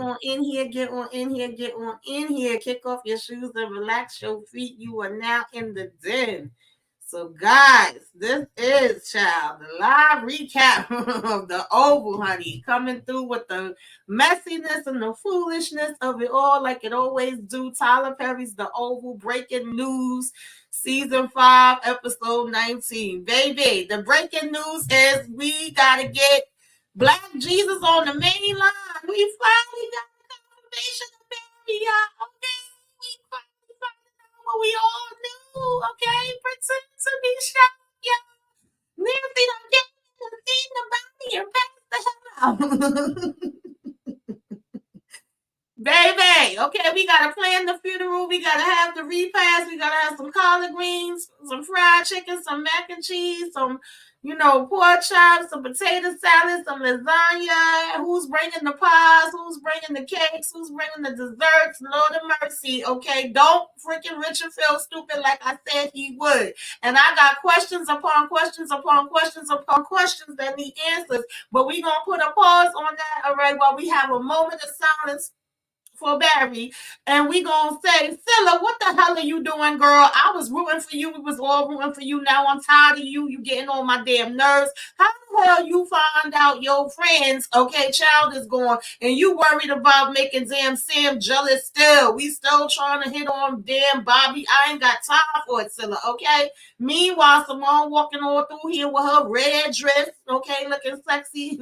on in here, get on in here, get on in here. Kick off your shoes and relax your feet. You are now in the den. So, guys, this is, child, the live recap of the Oval, honey, coming through with the messiness and the foolishness of it all, like it always do. Tyler Perry's The Oval, breaking news, season 5, episode 19. Baby, the breaking news is we gotta get Black Jesus on the main line. We finally got the confirmation of Barry, y'all. Okay, we finally found out what we all knew. Okay, pretend to be shocked, y'all. Nancy don't get the body or pass the hell out. Baby, okay, we gotta plan the funeral. We gotta have the repast. We gotta have some collard greens, some fried chicken, some mac and cheese, some, pork chops, some potato salad, some lasagna. Who's bringing the pies? Who's bringing the cakes? Who's bringing the desserts? Lord of mercy, okay? Don't freaking Richard feel stupid like I said he would. And I got questions upon questions upon questions upon questions that need answers. But we gonna put a pause on that, all right, while we have a moment of silence for Barry, and we gonna say, Scylla, what the hell are you doing, girl? I was rooting for you. We was all rooting for you. Now I'm tired of you. You getting on my damn nerves. How the hell you find out your friends, okay, child is gone, and you worried about making damn Sam jealous still? We still trying to hit on damn Bobby. I ain't got time for it, Scylla, okay? Meanwhile, Simone walking all through here with her red dress, okay, looking sexy,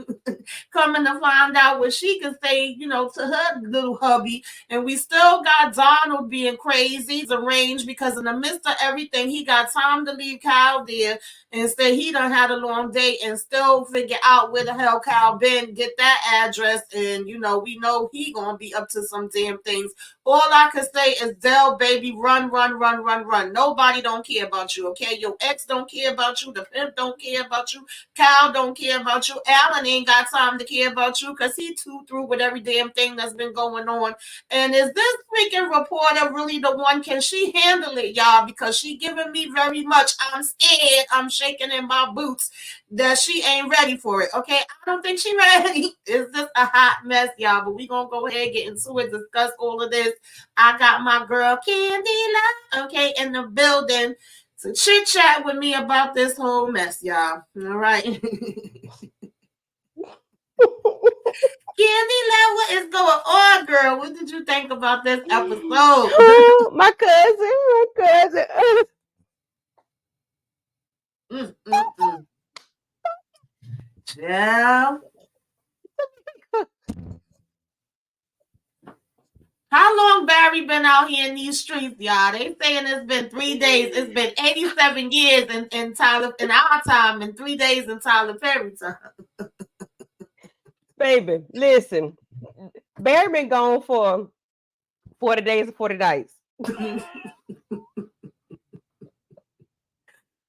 coming to find out what she can say, to her little hubby. And we still got Donald being crazy, deranged, because in the midst of everything, he got time to leave Kyle there and say he done had a long day and still figure out where the hell Kyle been, get that address, and we know he gonna be up to some damn things. All I can say is, Dell, baby, run, run, run, run, run. Nobody don't care about you, okay? Your ex don't care about you. The pimp don't care about you. Kyle don't care about you. Alan ain't got time to care about you because he too through with every damn thing that's been going on. And is this freaking reporter really the one? Can she handle it, y'all? Because she giving me very much, I'm scared, I'm shaking in my boots, that she ain't ready for it, okay? I don't think she ready. It's just a hot mess, y'all. But we gonna go ahead and get into it, discuss all of this. I got my girl Candy Love, okay, in the building to chit chat with me about this whole mess, y'all. All right. Candy Love, what is going on, girl? What did you think about this episode? Oh, my cousin. Yeah. How long Barry been out here in these streets, y'all? They saying it's been 3 days. It's been 87 years in our time, and 3 days in Tyler Perry time. Baby, listen. Barry been gone for 40 days and 40 nights.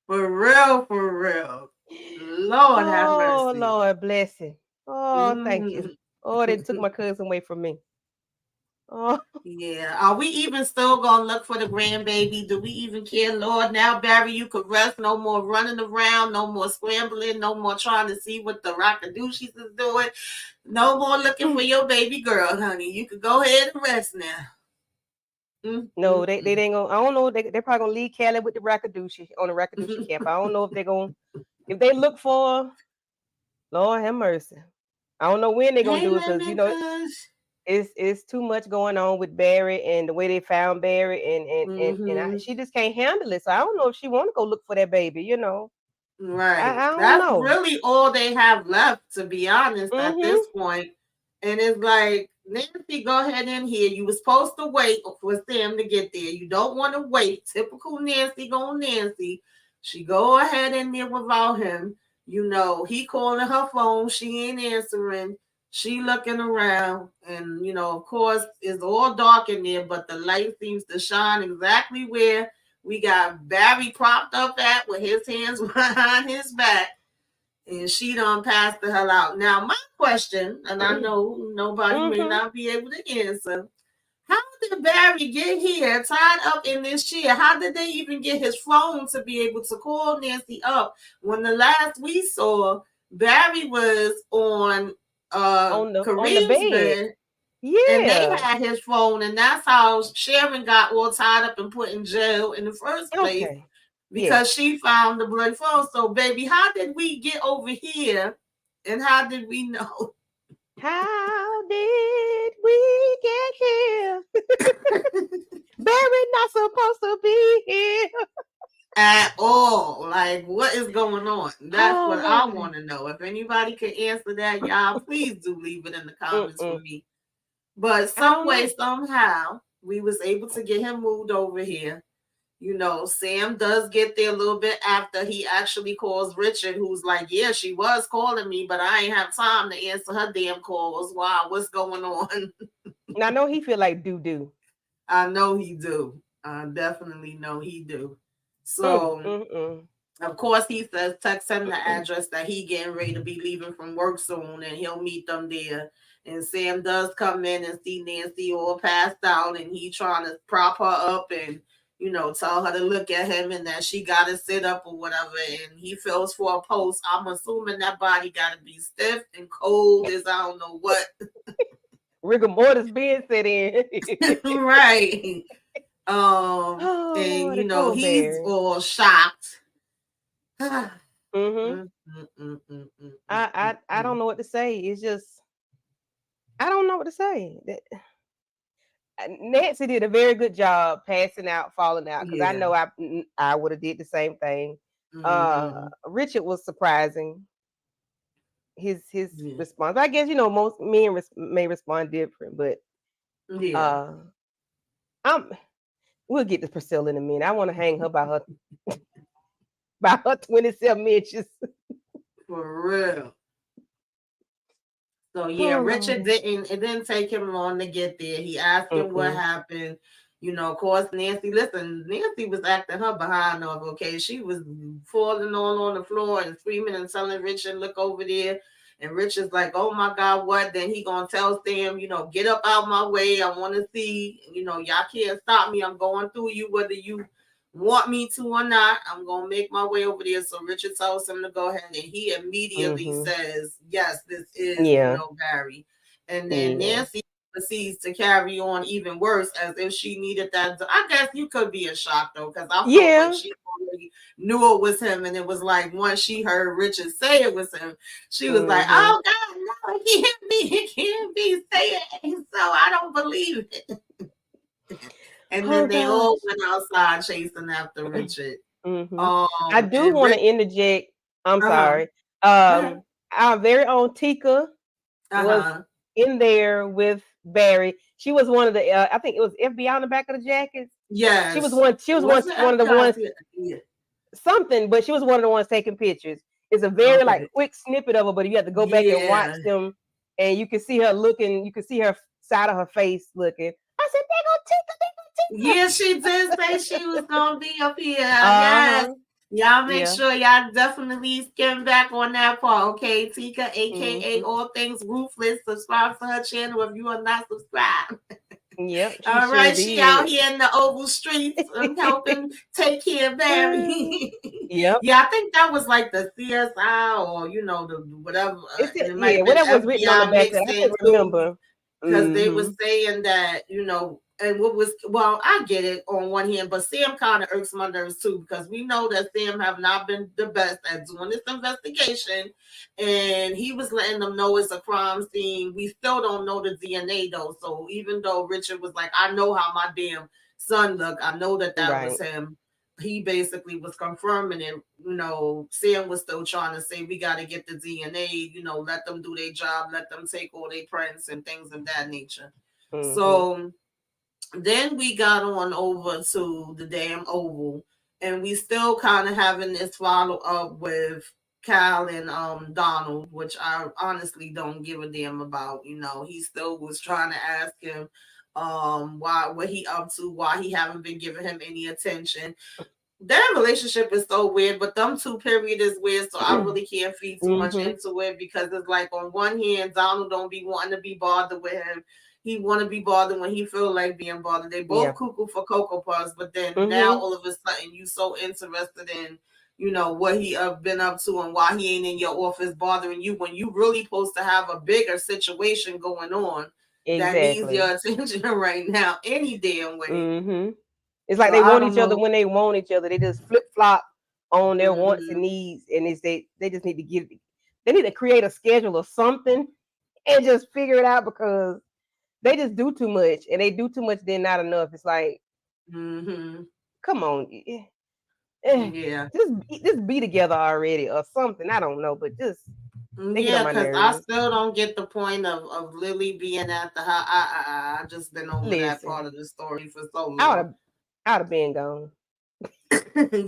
For real. Lord have mercy. Oh, Lord bless him. Oh, thank you. Oh, they took my cousin away from me. Oh. Yeah. Are we even still gonna look for the grandbaby? Do we even care? Lord, now Barry, you could rest. No more running around, no more scrambling, no more trying to see what the Rockadoochies is doing. No more looking for your baby girl, honey. You could go ahead and rest now. No, they ain't gonna. I don't know. They're probably gonna leave Kelly with the Rockadoochie on the Rockadoochie camp. I don't know if they're gonna. If they look for, Lord have mercy. I don't know when they're gonna do it because it's too much going on with Barry and the way they found Barry and she just can't handle it. So I don't know if she want to go look for that baby. Right. I don't That's know. really all they have left, to be honest, at this point. And it's like, Nancy, go ahead in here. You were supposed to wait for Sam to get there. You don't want to wait. Typical Nancy going Nancy. She go ahead in there without him. He calling her phone. She ain't answering. She looking around. And, of course, it's all dark in there, but the light seems to shine exactly where we got Barry propped up at with his hands behind his back. And she done passed the hell out. Now, my question, and I know nobody may not be able to answer, how did Barry get here tied up in this chair? How did they even get his phone to be able to call Nancy up when the last we saw, Barry was on the Kareem's bed And they Yeah. had his phone, and that's how Sharon got all tied up and put in jail in the first place Okay. Yeah. because she found the blood phone. So, baby, how did we get over here? And how did we know? How did we get here? Barry not supposed to be here. At all. Like, what is going on? That's Oh what I Lord. want to know. If anybody could answer that, y'all, please do leave it in the comments for Mm-mm. me. But I some don't way, know. somehow, we was able to get him moved over here. You know, Sam does get there a little bit after he actually calls Richard, who's like, yeah, she was calling me, but I ain't have time to answer her damn calls. Wow, what's going on? And I know he feel like doo doo. I know he do. I definitely know he do. Mm, So, mm, mm. of course, he says, text him the address that he getting ready to be leaving from work soon, and he'll meet them there. And Sam does come in and see Nancy all passed out, and he trying to prop her up and tell her to look at him and that she got to sit up or whatever. And he feels for a post. I'm assuming that body got to be stiff and cold as I don't know what. Rigor mortis being set in. Right. Oh And Lord, go he's Barry. all shocked. Mm-hmm. Mm, mm, mm, mm, mm, mm, I don't mm. know what to say. It's just I don't know what to say. Nancy did a very good job passing out, falling out, because I Yeah. know I would have did the same thing. Mm-hmm. Richard was surprising his Yeah. response. I guess most men may respond different, but Yeah. uh, I'm we'll get to Priscilla in a minute. I want to hang her by her 27 inches. For real. So yeah, Oh Richard Lordy. didn't. It didn't take him long to get there. He asked him what Mm-mm. happened. Of course, Nancy. Listen, Nancy was acting her behind off. Okay, she was falling on the floor and screaming and telling Richard, "Look over there." And Richard's like, "Oh my God, what?" Then he gonna tell Sam, "Get up out my way. I want to see. Y'all can't stop me. I'm going through you, whether you want me to or not. I'm gonna make my way over there." So Richard tells him to go ahead, and he immediately Mm-hmm. says, "Yes, this is Yeah. Barry." And then Yeah. Nancy proceeds to carry on even worse, as if she needed that. I guess you could be in shock though, because I felt like Yeah. she already knew it was him, and it was like once she heard Richard say it was him, she was like, Mm-hmm. "Oh God, no, it can't be, it can't be. Say it." So I don't believe it. And Oh then they all gosh. went outside chasing after Richard. Mm-hmm. I do And want Rich, to interject. I'm uh-huh, sorry. uh-huh, Our very own Tika was uh-huh. in there with Barry. She was one of the. I think it was FBI on the back of the jackets. She was Yes. one. She was Was it one of the ones. FBI? Yeah. Something, but she was one of the ones taking pictures. It's a very like Okay. quick snippet of her, but you have to go back and watch Yeah. them, and you can see her looking. You can see her side of her face looking. I said, "They gonna Tika, they gonna Tika." Yeah, she did say she was gonna be up here. Uh Yes. huh. Y'all make Yeah. sure y'all definitely skim back on that part, okay? Tika, aka Mm-hmm. All Things Ruthless. Subscribe to her channel if you are not subscribed. Yep. She All sure right, she out did. here in the oval streets and helping take care of Barry. Yep. Yeah, I think that was like the CSI or the whatever, It's and it might yeah, have been whatever was written on the FBI back of it. mixed I in couldn't too, remember. because they were Mm-hmm. saying that and what was, well, I get it on one hand, but Sam kind of irks my nerves too, because we know that Sam have not been the best at doing this investigation, and he was letting them know it's a crime scene. We still don't know the DNA though, so even though Richard was like, I know how my damn son looked, I know that was Right. him, he basically was confirming it. Sam was still trying to say, we got to get the DNA, let them do their job, let them take all their prints and things of that nature. Mm-hmm. So then we got on over to the damn Oval, and we still kind of having this follow up with Kyle and Donald, which I honestly don't give a damn about. He still was trying to ask him why, what he up to, why he haven't been giving him any attention. Their relationship is so weird, but them two period is weird, so I really can't feed too much Mm-hmm. into it, because it's like on one hand, Donald don't be wanting to be bothered with him. He want to be bothered when he feel like being bothered. They both Yeah. cuckoo for Cocoa Puffs, but then now Mm-hmm. all of a sudden you so interested in what he been up to and why he ain't in your office bothering you when you really supposed to have a bigger situation going on. that needs Exactly. your attention right now, any damn way. Mm-hmm. It's like So they I want don't each other know. when they want each other. They just flip flop on their wants and Hmm. needs, and it's they just need to get. They need to create a schedule or something and just figure it out because they just do too much, and they do too much, then not enough. It's like, Hmm. come on, eh, Yeah. just be together already or something. I don't know, but just they get on Yeah, my because I nerves. still don't get the point of Lily being at the house. I just been over that Listen, part of the story for so I would long. have I would have been gone.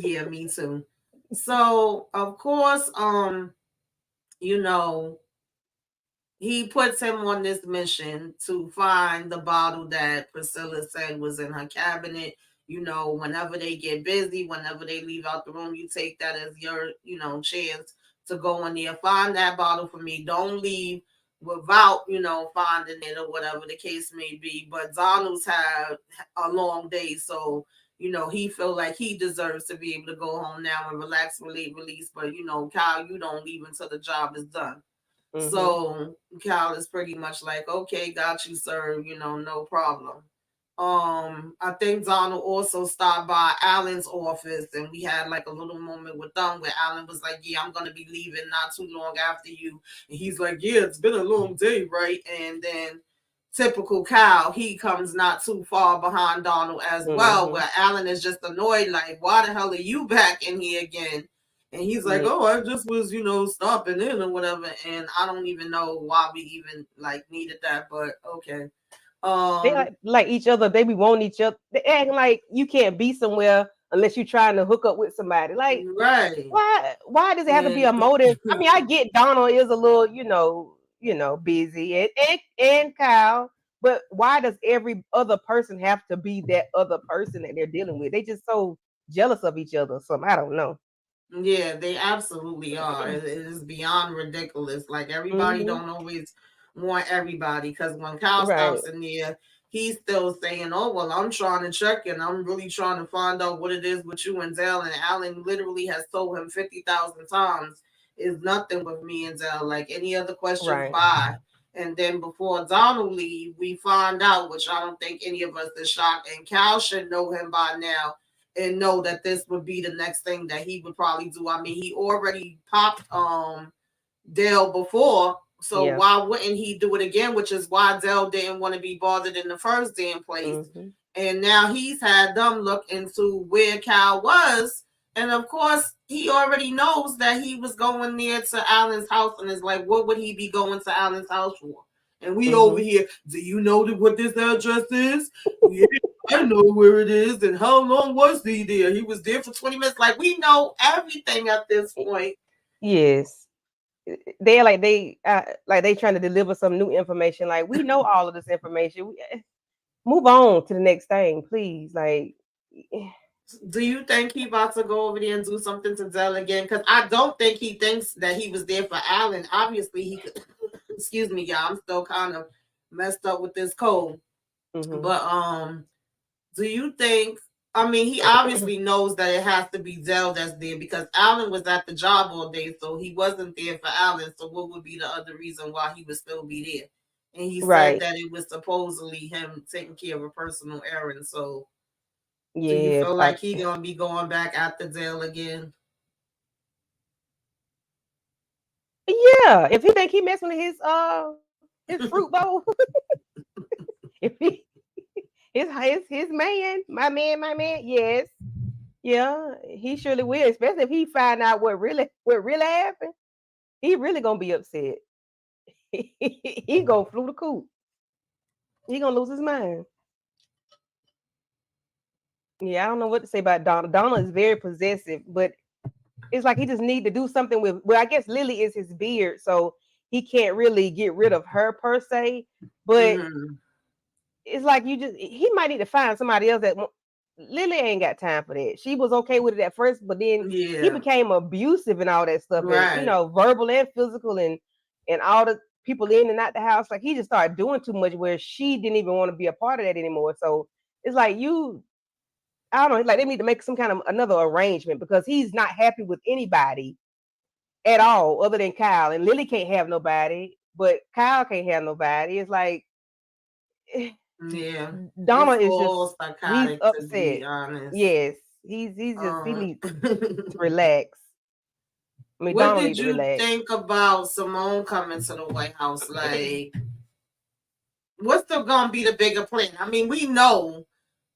Yeah, me too. So of course, you know, he puts him on this mission to find the bottle that Priscilla said was in her cabinet. You know, whenever they get busy, whenever they leave out the room, you take that as your, chance to go in there, find that bottle for me. Don't leave without, finding it or whatever the case may be. But Donald's had a long day, so he feel like he deserves to be able to go home now and relax, release. But Kyle, you don't leave until the job is done. Mm-hmm. So Cal is pretty much like, okay, got you, sir. No problem. I think Donald also stopped by Alan's office, and we had like a little moment with them where Alan was like, "Yeah, I'm gonna be leaving not too long after you," and he's like, "Yeah, it's been a long day, right?" And then typical Cal, he comes not too far behind Donald as well, Mm-hmm. where Alan is just annoyed, like, "Why the hell are you back in here again?" And he's like, Yeah. "Oh, I just was, stopping in or whatever." And I don't even know why we even like needed that, but okay. They Um, like each other. They be wanting each other. They acting like you can't be somewhere unless you're trying to hook up with somebody. Like, right. why does it have to be And a motive? I mean, I get Donald is a little, busy and Kyle, but why does every other person have to be that other person that they're dealing with? They just so jealous of each other or something. I don't know. yeah, they absolutely are. It is beyond ridiculous. Like everybody Mm-hmm. don't always want everybody because when Kyle Right. stops in there, he's still saying, "Oh well, I'm trying to check and I'm really trying to find out what it is with you and Zell." And Alan literally has told him 50,000 times, "Is nothing with me and Zell. Like any other questions, Right. bye." And then before Donald leave, we find out, which I don't think any of us is shocked, and Cal should know him by now and know that this would be the next thing that he would probably do. I mean, he already popped Dale before, so Yeah. why wouldn't he do it again? Which is why Dale didn't want to be bothered in the first damn place. Mm-hmm. And now he's had them look into where Cal was. And of course, he already knows that he was going there to Alan's house and is like, what would he be going to Alan's house for? And we over Mm-hmm. here, do you know what this address is? Yeah, I know where it is. And how long was he there? He was there for 20 minutes. Like, we know everything at this point. Yes. They're like they trying to deliver some new information. Like we know all of this information. Move on to the next thing, please. Like, Do you think he about to go over there and do something to Dell again? Because I don't think he thinks that he was there for Alan. Obviously, he could. Excuse me, y'all. I'm still kind of messed up with this cold. mm-hmm. But do you think? I mean, he obviously knows that it has to be Dell that's there because Alan was at the job all day, so he wasn't there for Alan. So what would be the other reason why he would still be there? And he said Right. that it was supposedly him taking care of a personal errand. So do you Yeah. feel like he gonna be going back at the Dell again? Yeah. If he think he messing with his fruit bowl, if he his man, my man, yes. Yeah, he surely will, especially if he find out what really happened. He really gonna be upset. He gonna flew the coop. He gonna lose his mind. Yeah, I don't know what to say about Donna. Donna is very possessive, but it's like he just need to do something with. Well, I guess Lily is his beard, so he can't really get rid of her per se. But Mm-hmm. it's like he might need to find somebody else that Lily ain't got time for that. She was okay with it at first, but then he Yeah. became abusive and all that stuff, and Right. verbal and physical, and all the people in and out the house. Like he just started doing too much, where she didn't even want to be a part of that anymore. So it's like I don't know, like they need to make some kind of another arrangement because he's not happy with anybody at all other than Kyle, and Lily can't have nobody, but Kyle can't have nobody. It's like Yeah, Donna it's is all just he's psychotic to upset. be honest. Yes, he's just he Um, needs to relax. I mean, what Donald did need to you relax. think about Simone coming to the White House? Like, what's still gonna be the bigger plan? I mean, we know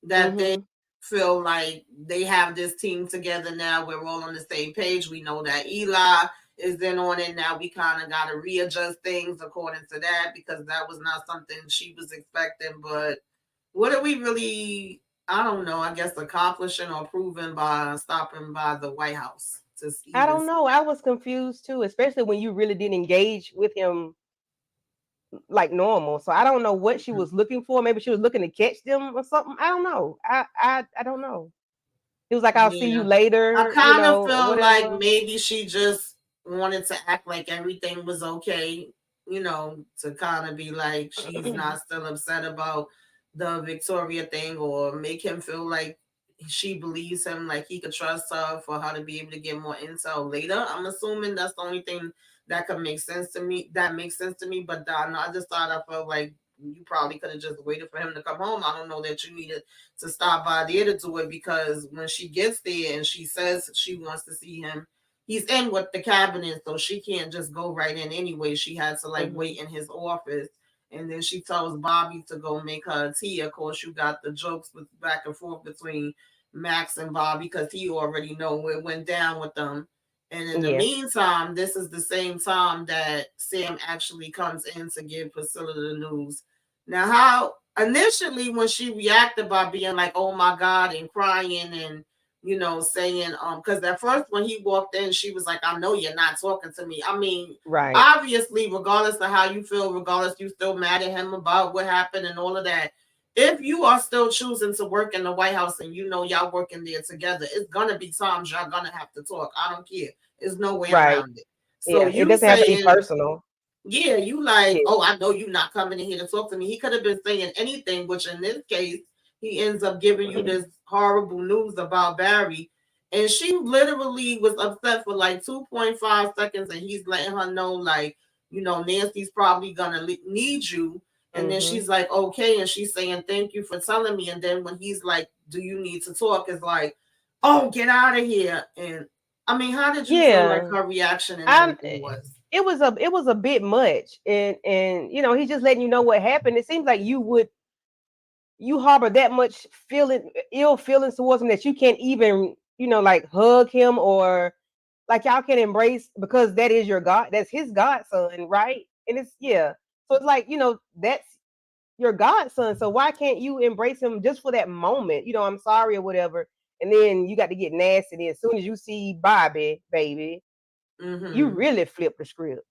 that they Mm-hmm. feel like they have this team together now. We're all on the same page. We know that Eli is in on it now. We kind of got to readjust things according to that because that was not something she was expecting. But what are we really, I don't know, I guess accomplishing or proving by stopping by the White House to I even don't know. I was confused too, especially when you really didn't engage with him like normal. So I don't know what she was looking for. Maybe she was looking to catch them or something. I don't know. I don't know. He was like, "I'll see you Yeah. I later," kind of or feel like whatever. maybe she just wanted to act like everything was okay, to kind of be like she's not still upset about the Victoria thing or make him feel like she believes him, like he could trust her for her to be able to get more intel later. I'm assuming that's the only thing that could make sense to me. That makes sense to me. But on the other side, I felt like you probably could have just waited for him to come home. I don't know that you needed to stop by there to do it because when she gets there and she says she wants to see him, he's in with the cabinet, so she can't just go right in anyway. She has to like Hmm. wait in his office. And then she tells Bobby to go make her a tea. Of course, you got the jokes with back and forth between Max and Bobby because he already know what went down with them. And in the Yeah. meantime, this is the same time that Sam actually comes in to give Priscilla the news. Now, how initially when she reacted by being like, "Oh my God," and crying and saying, because at first when he walked in, she was like, "I know you're not talking to me." I mean, Right. obviously, regardless of how you feel, regardless you still mad at him about what happened and all of that. If you are still choosing to work in the White House and you know y'all working there together, it's gonna be times y'all gonna have to talk. I don't care. There's no way Right. around it. So Yeah. It you doesn't have to be saying, personal. yeah, you like, Yeah. "Oh, I know you not coming in here to talk to me." He could have been saying anything, which in this case, he ends up giving you this horrible news about Barry. And she literally was upset for like 2.5 seconds, and he's letting her know, like, Nancy's probably gonna need you. And then Hmm. she's like, "Okay," and she's saying, "Thank you for telling me." And then when he's like, "Do you need to talk?" It's like, "Oh, get out of here." And I mean, how did you feel like Yeah. her reaction and I everything was? it was a bit much, and he's just letting you know what happened. It seems like you harbor that much ill feelings towards him that you can't even like hug him or like y'all can embrace because that is your god, that's his godson, right? And it's yeah, so it's like that's your godson, so why can't you embrace him just for that moment? I'm sorry or whatever, and then you got to get nasty. And as soon as you see Bobby, baby, you Mm-hmm. really flip the script.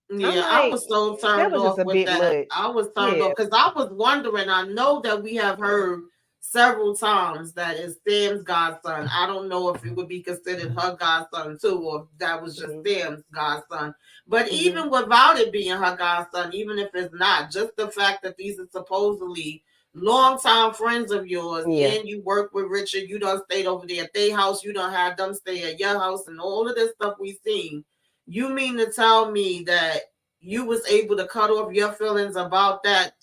I'm Yeah, I like, was so that turned was just off a with bit that. much. I was turned Yeah. off because I was wondering. I know that we have heard several times that is Sam's godson. I don't know if it would be considered her godson too, or if that was just Hmm. Sam's godson. But Hmm. even without it being her godson, even if it's not, just the fact that these are supposedly longtime friends of yours, Yeah. and you work with Richard, you done stayed over there at their house, you don't have them stay at your house, and all of this stuff we seen. You mean to tell me that you was able to cut off your feelings about that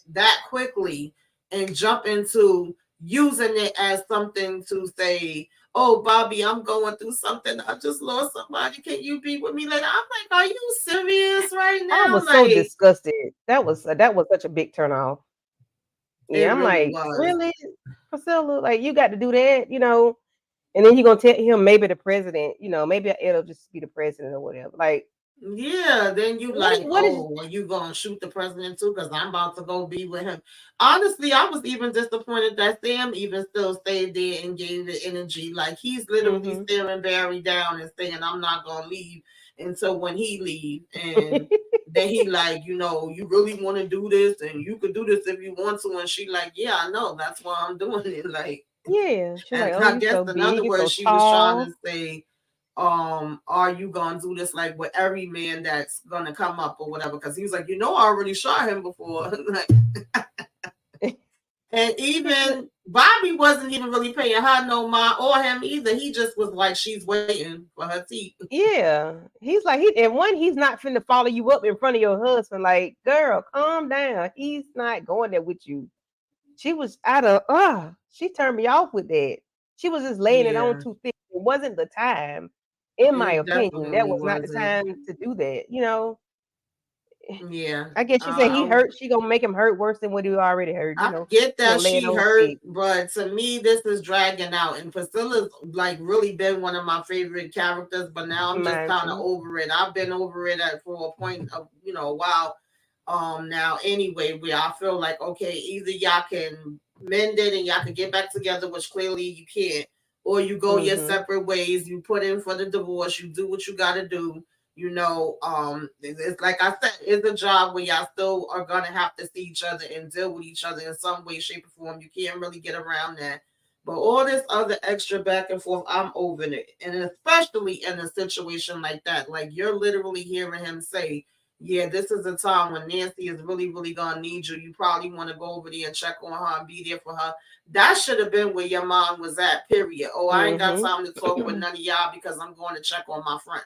quickly and jump into using it as something to say, "Oh, Bobby, I'm going through something. I just lost somebody. Can you be with me later?" I'm like, "Are you serious right I now?" was so Like, disgusted. That was such a big turn off. Yeah, it I'm really like, was. really, Priscilla? Like, you got to do that? And then you gonna tell him maybe the president, maybe it'll just be the president or whatever. Like, Yeah, then you what? like, What is? "Oh, are you gonna shoot the president too? Because I'm about to go be with him." Honestly, I was even disappointed that Sam even still stayed there and gave the energy. Like he's literally Hmm. staring Barry down and saying, "I'm not gonna leave until when he leave." And then he like, "You really want to do this, and you could do this if you want to." And she like, "Yeah, I know. That's why I'm doing it." Like, Yeah, she's and like, oh, I you guess so in big other and so words, she was trying to tall. say, "Are you gonna do this like with every man that's gonna come up or whatever?" Because he was like, "I already shot him before." Like, And even Bobby wasn't even really paying her no mind or him either. He just was like, she's waiting for her tea. Yeah, he's like he's not finna follow you up in front of your husband. Like, girl, calm down. He's not going there with you. She was out of she turned me off with that. She was just laying it on Yeah, too thick. It wasn't the time, in my it opinion. That definitely was not the wasn't. time to do that. You know, Yeah. I guess she said he Uh, hurt. She gonna make him hurt worse than what he already hurt. You I know, get she that gonna lay it she on hurt, thick. but to me, this is dragging out. And Priscilla's like really been one of my favorite characters, but now I'm just Mine kind of too. over it. I've been over it for a point of a while. Now anyway, where I feel like okay, either y'all can mend it and y'all can get back together, which clearly you can't, or you go your Mm-hmm. separate ways. You put in for the divorce. You do what you got to do. It's like I said, it's a job where y'all still are gonna have to see each other and deal with each other in some way, shape, or form. You can't really get around that. But all this other extra back and forth, I'm over it. And especially in a situation like that, like you're literally hearing him say, yeah, this is a time when Nancy is really, really gonna need you. You probably want to go over there and check on her and be there for her. That should have been where your mom was at, period. Oh, I ain't got time to talk with Mm-hmm. none of y'all because I'm going to check on my friend.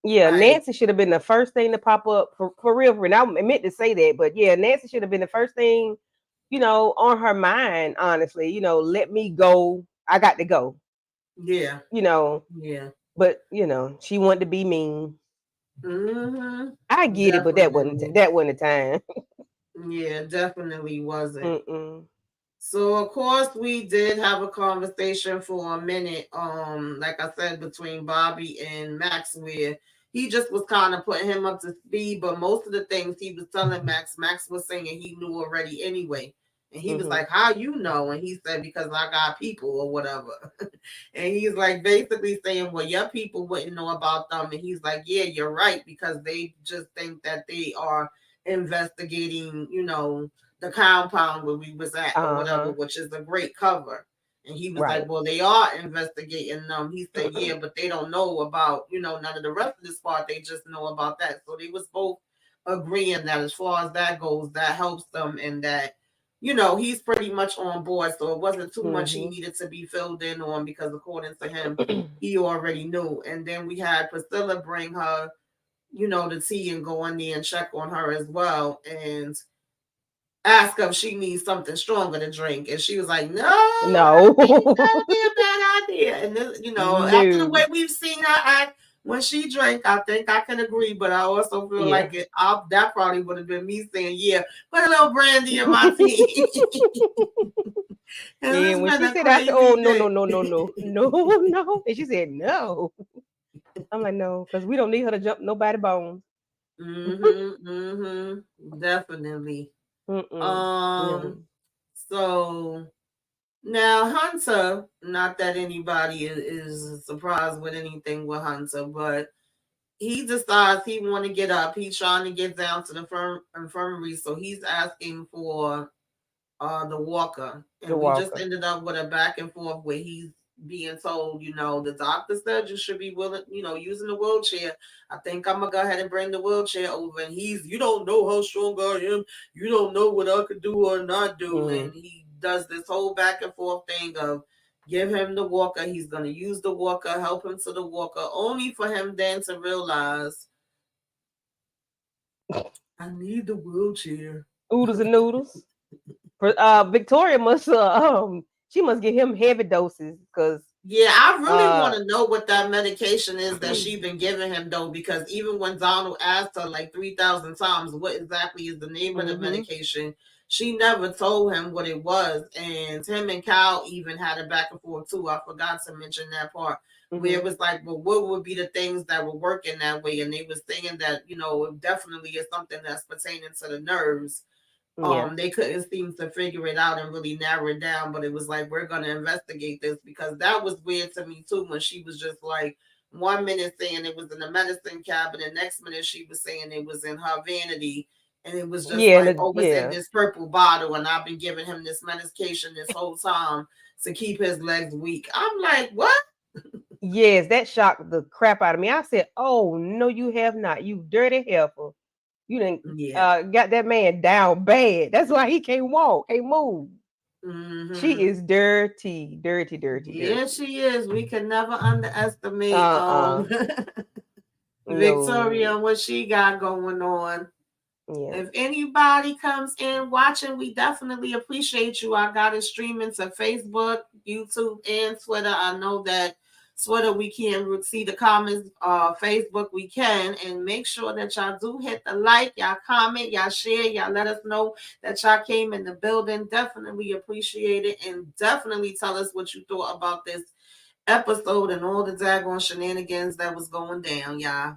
Yeah, Like, Nancy should have been the first thing to pop up for real. For real. I meant to say that, but yeah, Nancy should have been the first thing, on her mind. Honestly, let me go. I got to go. yeah, You know, yeah. but she wanted to be mean. I get it, but Definitely. that wasn't the time. Yeah, definitely wasn't. Mm-mm. So of course we did have a conversation for a minute, like I said, between Bobby and Max, where he just was kind of putting him up to speed, but most of the things he was telling Max was saying he knew already anyway. And he was Mm-hmm. like, how you know? And he said, because I got people or whatever. And he's like basically saying, well, your people wouldn't know about them. And he's like, yeah, you're right, because they just think that they are investigating, the compound where we was at or Uh whatever, huh. which is a great cover. And he was like, Right. well, they are investigating them. He said, yeah, but they don't know about, none of the rest of this part. They just know about that. So they was both agreeing that as far as that goes, that helps them, and that, he's pretty much on board. So it wasn't too much he Mm-hmm. needed to be filled in on, because according to him, he already knew. And then we had Priscilla bring her, the tea and go in there and check on her as well. And ask her if she needs something stronger to drink. And she was like, no, I No. think that would be a bad idea. And this, after the way No. we've seen her act when she drank, I think I can agree. But I also feel Yeah. like that probably would have been me saying, yeah, put a little brandy in my tea. And Yeah, it's when been she a said, I said, "Oh, crazy no, no, day. no, no, no, no, no," and she said, "No." I'm like, "No, because we don't need her to jump nobody bones." Definitely. Mm-mm. Um, No. so now, Hunter, not that anybody is surprised with anything with Hunter, but he decides he want to get up. He's trying to get down to the infirmary, so he's asking for the walker, The and we just walker. ended up with a back and forth where he's being told, the doctor said you should be willing, using the wheelchair. I think I'm gonna go ahead and bring the wheelchair over. And you don't know how strong I am. You don't know what I could do or not do. And Mm. he does this whole back and forth thing of give him the walker. He's gonna use the walker, help him to the walker, only for him then to realize I need the wheelchair. Oodles and noodles. Victoria must she must give him heavy doses because Yeah, I really want uh to know what that medication is that she's been giving him, though, because even when Donald asked her like 3,000 times what exactly is the name of the mm-hmm, medication, she never told him what it was. And him and Cal even had a back and forth too. I forgot to mention that part where mm-hmm. it was like, well, what would be the things that would work in that way? And they were saying that, it definitely is something that's pertaining to the nerves. Yeah. They couldn't seem to figure it out and really narrow it down, but it was like, we're gonna investigate this, because that was weird to me too, when she was just like 1 minute saying it was in the medicine cabinet, next minute she was saying it was in her vanity, and it was just Yeah, like, oh, it's in yeah. this purple bottle, and I've been giving him this medication this whole time to keep his legs weak. I'm like, what? Yes, that shocked the crap out of me. I said, "Oh no, you have not. You dirty heifer. You didn't Yeah. got that man down bad. That's why he can't walk, can't move." She Mm-hmm. is dirty, dirty, dirty, Yeah, dirty. she is. We can never underestimate Uh-uh. Victoria No. and what she got going on. Yeah. If anybody comes in watching, we definitely appreciate you. I got it streaming to Facebook, YouTube, and Twitter. I know that Twitter we can't see the comments. Facebook we can, and make sure that y'all do hit the like, y'all comment, y'all share, y'all let us know that y'all came in the building. Definitely appreciate it, and definitely tell us what you thought about this episode and all the daggone shenanigans that was going down, y'all.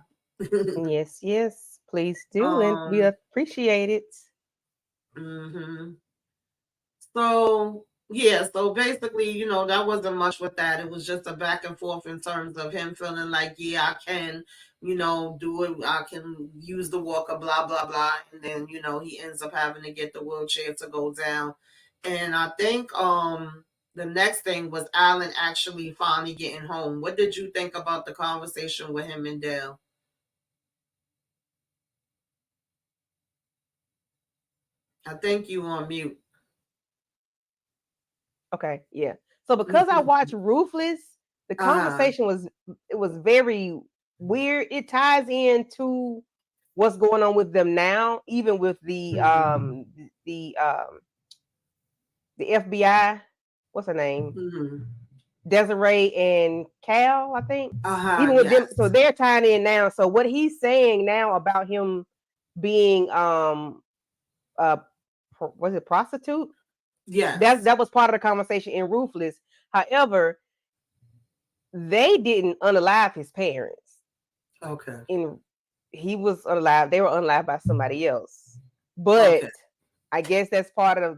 Yes, yes. Please do. And we um. appreciate it. Mhm. So yeah, so basically, that wasn't much with that. It was just a back and forth in terms of him feeling like, yeah, I can, do it. I can use the walker, blah blah blah, and then he ends up having to get the wheelchair to go down. And I think the next thing was Alan actually finally getting home. What did you think about the conversation with him and Dale? I think you on mute. Okay, yeah. So because I watched Ruthless, the Uh-huh. conversation was very weird. It ties into what's going on with them now, even with the FBI. What's her name? Mm-hmm. Desiree and Cal, I think. Uh-huh. Even with them, so Yes. they're tying in now. So what he's saying now about him being uh was it prostitute? That Yes. that was part of the conversation in Ruthless. However, they didn't unalive his parents. Okay. And he was unalive. They were unalived by somebody else. But Okay. I guess that's part of,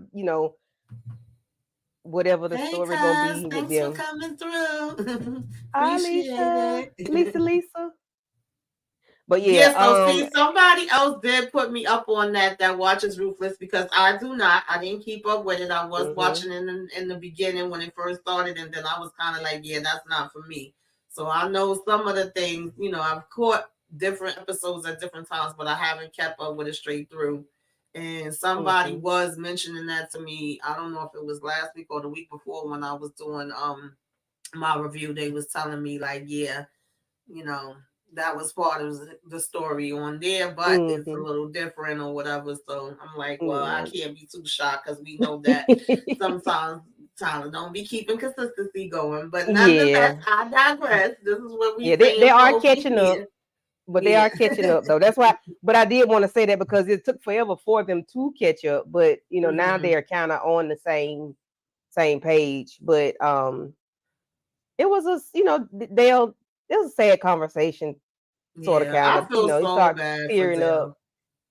whatever the Hey, story gonna Cuz. be with Thanks for them. coming through. Hi, Appreciate Lisa. it. Lisa, Lisa. But yeah, Yeah, so see, somebody else did put me up on that watches Ruthless because I do not. I didn't keep up with it. I was mm-hmm, watching in the beginning when it first started, and then I was kind of like, yeah, that's not for me. So I know some of the things, I've caught different episodes at different times, but I haven't kept up with it straight through. And somebody mm-hmm, was mentioning that to me. I don't know if it was last week or the week before when I was doing my review. They was telling me like, yeah, you know, that was part of the story on there, but it's a mm-hmm. little different or whatever. So I'm like, well, I Yeah. can't be too shocked because we know that sometimes Tyler don't be keeping consistency going. But nonetheless, Yeah. I digress. This is what we Yeah, they saying for are open catching up, here. but they Yeah. are catching up though. That's why, but I did want to say that because it took forever for them to catch up. But now Hmm. they're kind of on the same page. But it was they'll it was a sad conversation, sort of Yeah. kind I of. feel You so start bad for tearing up. Dale.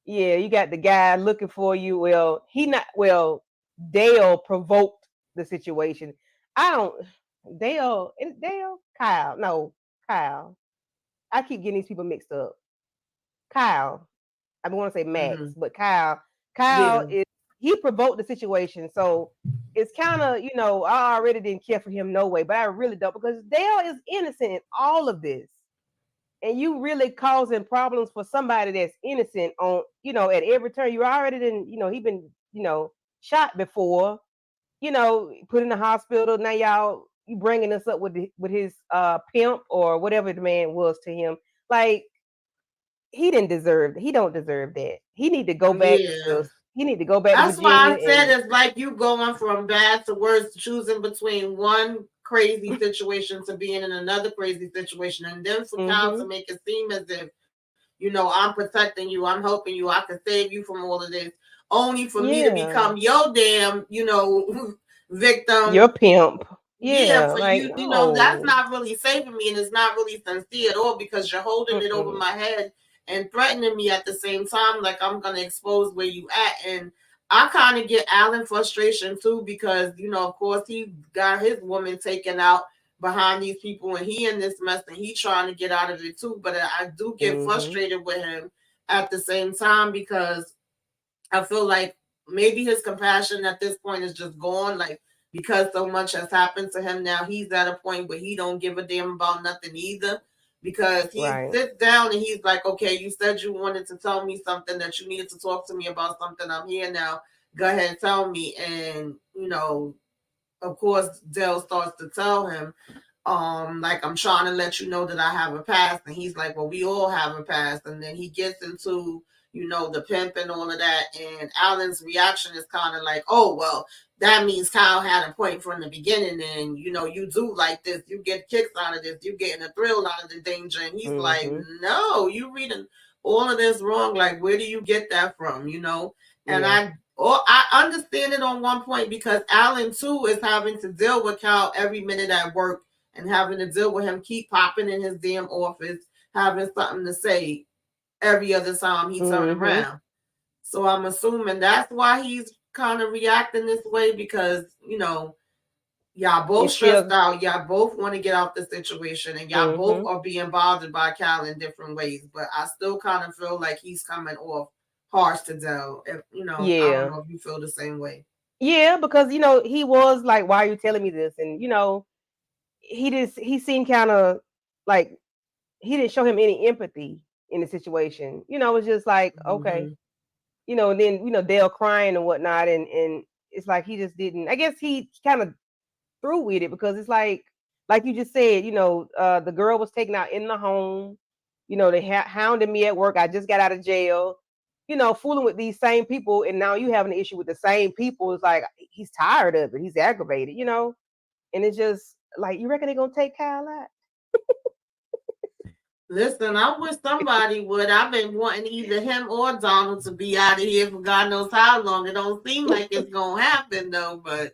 Yeah, you got the guy looking for you. Well, he not well. Dale provoked the situation. I don't. Dale Kyle. No, Kyle. I keep getting these people mixed up. Kyle. I want to say Max, Hmm. but Kyle. Yeah. Kyle is he provoked the situation, so it's kind of I already didn't care for him no way, but I really don't because Dale is innocent in all of this, and you really causing problems for somebody that's innocent on at every turn. You already didn't he been shot before, put in the hospital. Now y'all you bringing us up with with his pimp or whatever the man was to him, like he don't deserve that. He need to go back to Yeah. That's why Virginia I said and it's like you going from bad to worse, choosing between one crazy situation to being in another crazy situation. And then for Kyle to mm-hmm, make it seem as if, I'm protecting you, I'm helping you, I can save you from all of this, only for me to yeah, become your damn, victim. your pimp, Yeah, yeah, for like you, that's no, not really saving me and it's not really sincere at all because you're holding it over mm-mm, my head and threatening me at the same time, like I'm gonna expose where you at. And I kind of get Alan frustration too because, of course he got his woman taken out behind these people and he in this mess and he trying to get out of it too. But I do get mm-hmm, frustrated with him at the same time because I feel like maybe his compassion at this point is just gone. Like because so much has happened to him now, he's at a point where he don't give a damn about nothing either. Because he right, sits down and he's like, "Okay, you said you wanted to tell me something that you needed to talk to me about something. I'm here now. go ahead and tell me. And, of course, Dale starts to tell him, like, I'm trying to let you know that I have a past. And he's like, well, we all have a past. And then he gets into, the pimp and all of that. And Alan's reaction is kind of like, oh, well, that means Kyle had a point from the beginning. And, you do like this. You get kicks out of this. You getting a thrill out of the danger. And he's like, no, you reading all of this wrong. Like, where do you get that from, And I understand it on one point because Alan, too, is having to deal with Kyle every minute at work and having to deal with him keep popping in his damn office, having something to say every other time he turn around. So I'm assuming that's why he's kind of reacting this way because, y'all both stressed out. Y'all both want to get out the situation and y'all both are being bothered by Cal in different ways. But I still kind of feel like he's coming off harsh to Dell. If, I don't know if you feel the same way. Yeah, because, he was like, why are you telling me this? And, he seemed kind of like he didn't show him any empathy in the situation. It's just like, okay. And then, Dale crying and whatnot. And it's like he just didn't, I guess he kind of through with it because it's like you just said, the girl was taken out in the home. They hounded me at work. I just got out of jail, fooling with these same people. And now you having an issue with the same people. It's like, he's tired of it. He's aggravated, and it's just like, you reckon they're going to take Kyle out? Listen, I wish somebody would. I've been wanting either him or Donald to be out of here for God knows how long. It don't seem like it's gonna happen though, but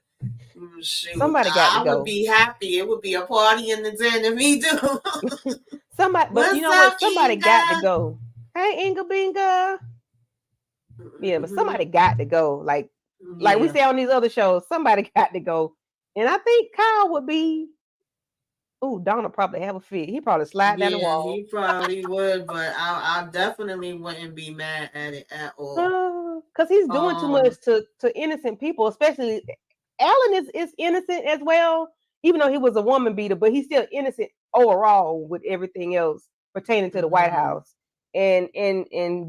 shoot, somebody got to go. I would be happy. It would be a party in the den if he do. Somebody, but you know what? Somebody got to go. Hey, Inga Binga. Yeah, but somebody got to go. Like we say on these other shows, somebody got to go. And I think Kyle would be. Oh, Donald probably have a fit. He probably slide down the wall. He probably would, but I definitely wouldn't be mad at it at all. Because he's doing too much to innocent people, especially Alan is innocent as well, even though he was a woman beater, but he's still innocent overall with everything else pertaining to the White House. And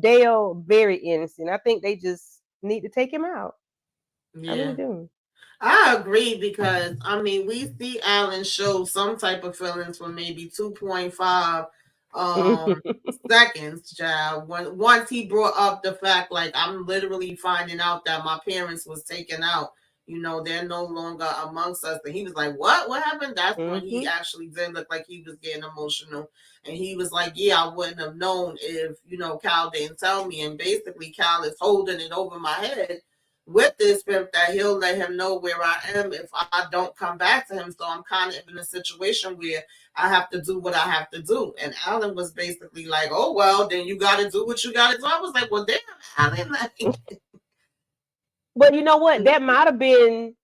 Dale, very innocent. I think they just need to take him out. Yeah. I really do. I agree because we see Alan show some type of feelings for maybe 2.5 seconds, child. Once he brought up the fact, like, I'm literally finding out that my parents was taken out. They're no longer amongst us. And he was like, what happened? That's when he actually did look like he was getting emotional. And he was like, yeah, I wouldn't have known if, Cal didn't tell me. And basically Cal is holding it over my head with this pimp that he'll let him know where I am if I don't come back to him. So I'm kind of in a situation where I have to do what I have to do. And Alan was basically like, oh, well, then you got to do what you got to do. I was like, well, damn, Alan. But you know what? That might have been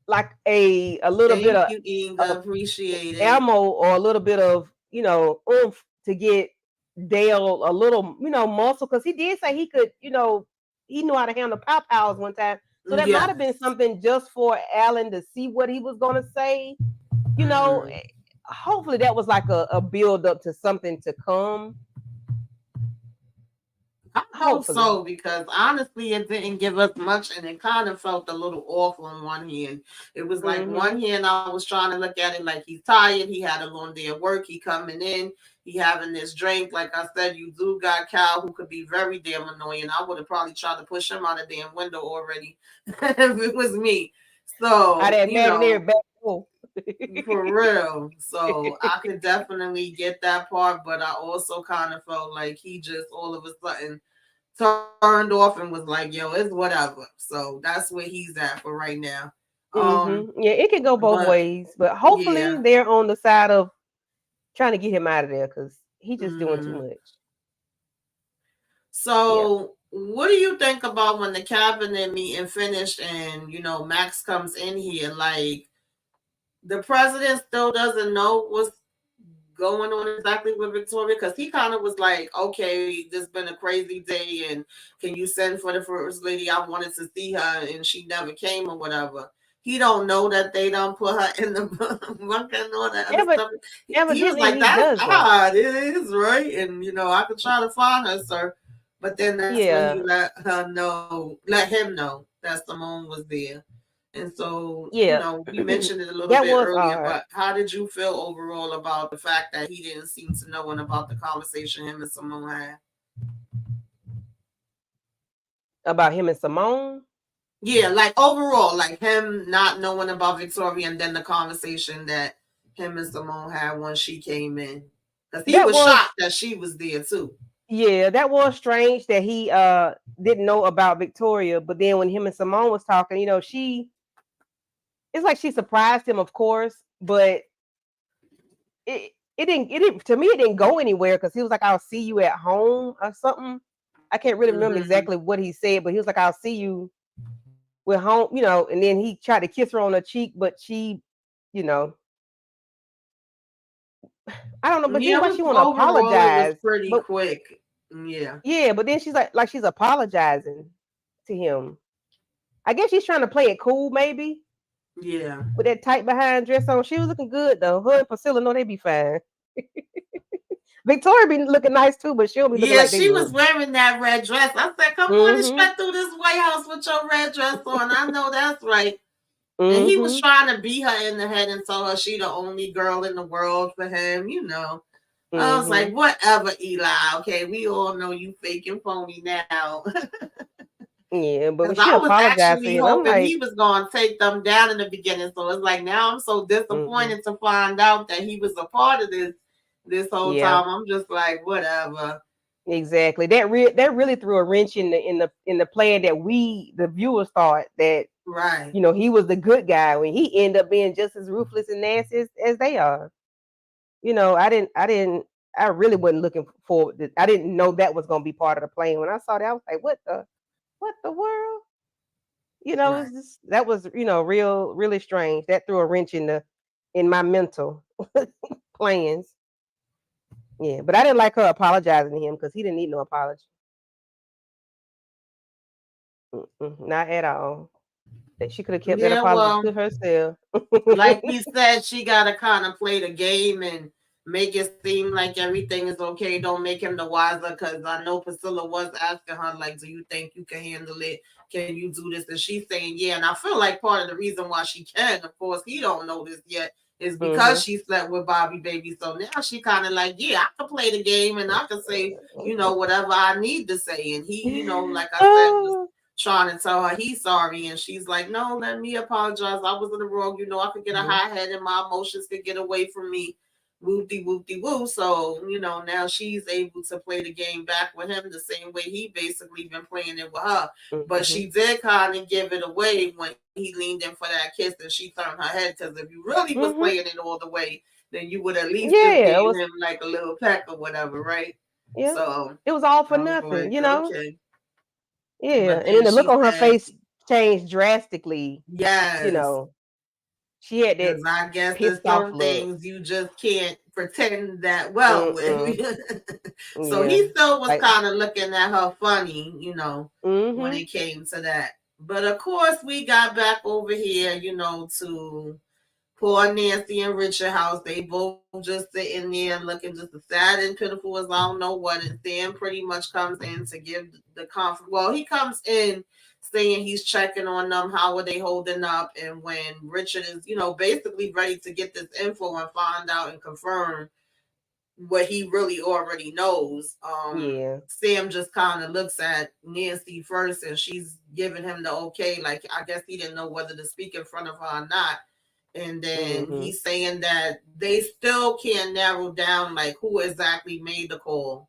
like a little bit of appreciate ammo or a little bit of, oomph to get Dale a little, muscle. Because he did say he could, he knew how to handle pow-pows one time. So that might have been something just for Alan to see what he was going to say. Hopefully that was like a build up to something to come. I hope so, because honestly, it didn't give us much, and it kind of felt a little off on one hand. It was like one hand I was trying to look at it like he's tired. He had a long day at work. He coming in. He having this drink. Like I said, you do got Cal who could be very damn annoying. I would have probably tried to push him out a damn window already if it was me. So I didn't imaginary back door. For real. So I could definitely get that part, but I also kind of felt like he just all of a sudden turned off and was like, yo, it's whatever. So that's where he's at for right now. Yeah, it could go both ways, but hopefully they're on the side of trying to get him out of there because he's just doing too much. So what do you think about when the cabinet meeting finished and, Max comes in here? Like, the president still doesn't know what's going on exactly with Victoria, because he kind of was like, okay, this has been a crazy day, and can you send for the first lady? I wanted to see her, and she never came or whatever. He don't know that they don't put her in the bunker and all that other stuff. He was like, that's odd. It is, right? And, I could try to find her, sir. But then that's when he Yeah, let him know that Simone was there. And so, yeah. we mentioned it a little That bit was earlier, odd but how did you feel overall about the fact that he didn't seem to know about the conversation him and Simone had? about him and Simone. Yeah, like overall, like him not knowing about Victoria and then the conversation that him and Simone had when she came in. Because he That was was shocked that she was there too. Yeah, that was strange that he didn't know about Victoria, but then when him and Simone was talking, it's like she surprised him, of course, but it didn't to me it didn't go anywhere because he was like, I'll see you at home or something. I can't really remember Mm-hmm. exactly what he said, but he was like, I'll see you with home, and then he tried to kiss her on her cheek, but she, you know, I don't know, but then Yeah, why it she was wanna overall it was apologize? pretty But quick. Yeah. yeah, but then she's like she's apologizing to him. I guess she's trying to play it cool, maybe Yeah. with that tight behind dress on. She was looking good though. Her and Priscilla know they be fine. Victoria be looking nice too, but she'll be looking Yeah, like they she was look. wearing that red dress. I said, come on and Mm-hmm. strut through this White House with your red dress on. I know that's right. And he was Mm-hmm. trying to beat her in the head and tell her she the only girl in the world for him. I was like, Mm-hmm. whatever, Eli. Okay, we all know you fake and phony now. Yeah, but Because when she I was apologized to actually him, I'm hoping he like, was going to take them down in the beginning. So it's like now I'm so mm-mm. disappointed to find out that he was a part of this whole Yeah, time. I'm just like, whatever. exactly. That really threw a wrench in the plan that we the viewers thought that Right. he was the good guy when he ended up being just as ruthless and nasty as they are. I really wasn't looking forward to, I didn't know that was going to be part of the plan. When I saw that, I was like, what the world? Right. That was, really strange. That threw a wrench in my mental plans. Yeah, but I didn't like her apologizing to him because he didn't need no apology. Not at all. That she could have kept that Yeah, apology well, to herself. like we said, she got to kind of play the game and make it seem like everything is okay. Don't make him the wiser because I know Priscilla was asking her, like, do you think you can handle it? Can you do this? And she's saying, yeah. And I feel like part of the reason why she can, of course, he don't know this yet, is because Hmm. she slept with Bobby Baby. So now she kind of like, yeah, I can play the game and I can say, whatever I need to say. And he, like I said, was Oh, trying to tell her he's sorry, and she's like, "No, let me apologize. I was in the wrong. I could get a mhm. high head, and my emotions could get away from me." Whoopty whoopty woo. So now she's able to play the game back with him the same way he basically been playing it with her. But Mhm. she did kind of give it away when he leaned in for that kiss, and she turned her head because if you really was Mhm. playing it all the way, then you would at least just Yeah, it gave was. him like a little peck or whatever, right? Yeah, So it was all for I was nothing. like, okay. Yeah, But and then then the look she on her said, face changed drastically. You yes. know, she had that Because I guess there's pissed off some look. things you just can't pretend that well Mm-mm. with. So Yeah, he still was like. kind of looking at her funny, when Mhm. it came to that. But of course, we got back over here, to poor Nancy and Richard house. They both just sitting there looking just as sad and pitiful as I don't know what. And Sam pretty much comes in to give the conference. Well, he comes in saying he's checking on them. How are they holding up? And when Richard is, basically ready to get this info and find out and confirm what he really already knows, Yeah. Sam just kind of looks at Nancy first and she's giving him the okay. Like, I guess he didn't know whether to speak in front of her or not. And then Mhm. he's saying that they still can't narrow down like who exactly made the call.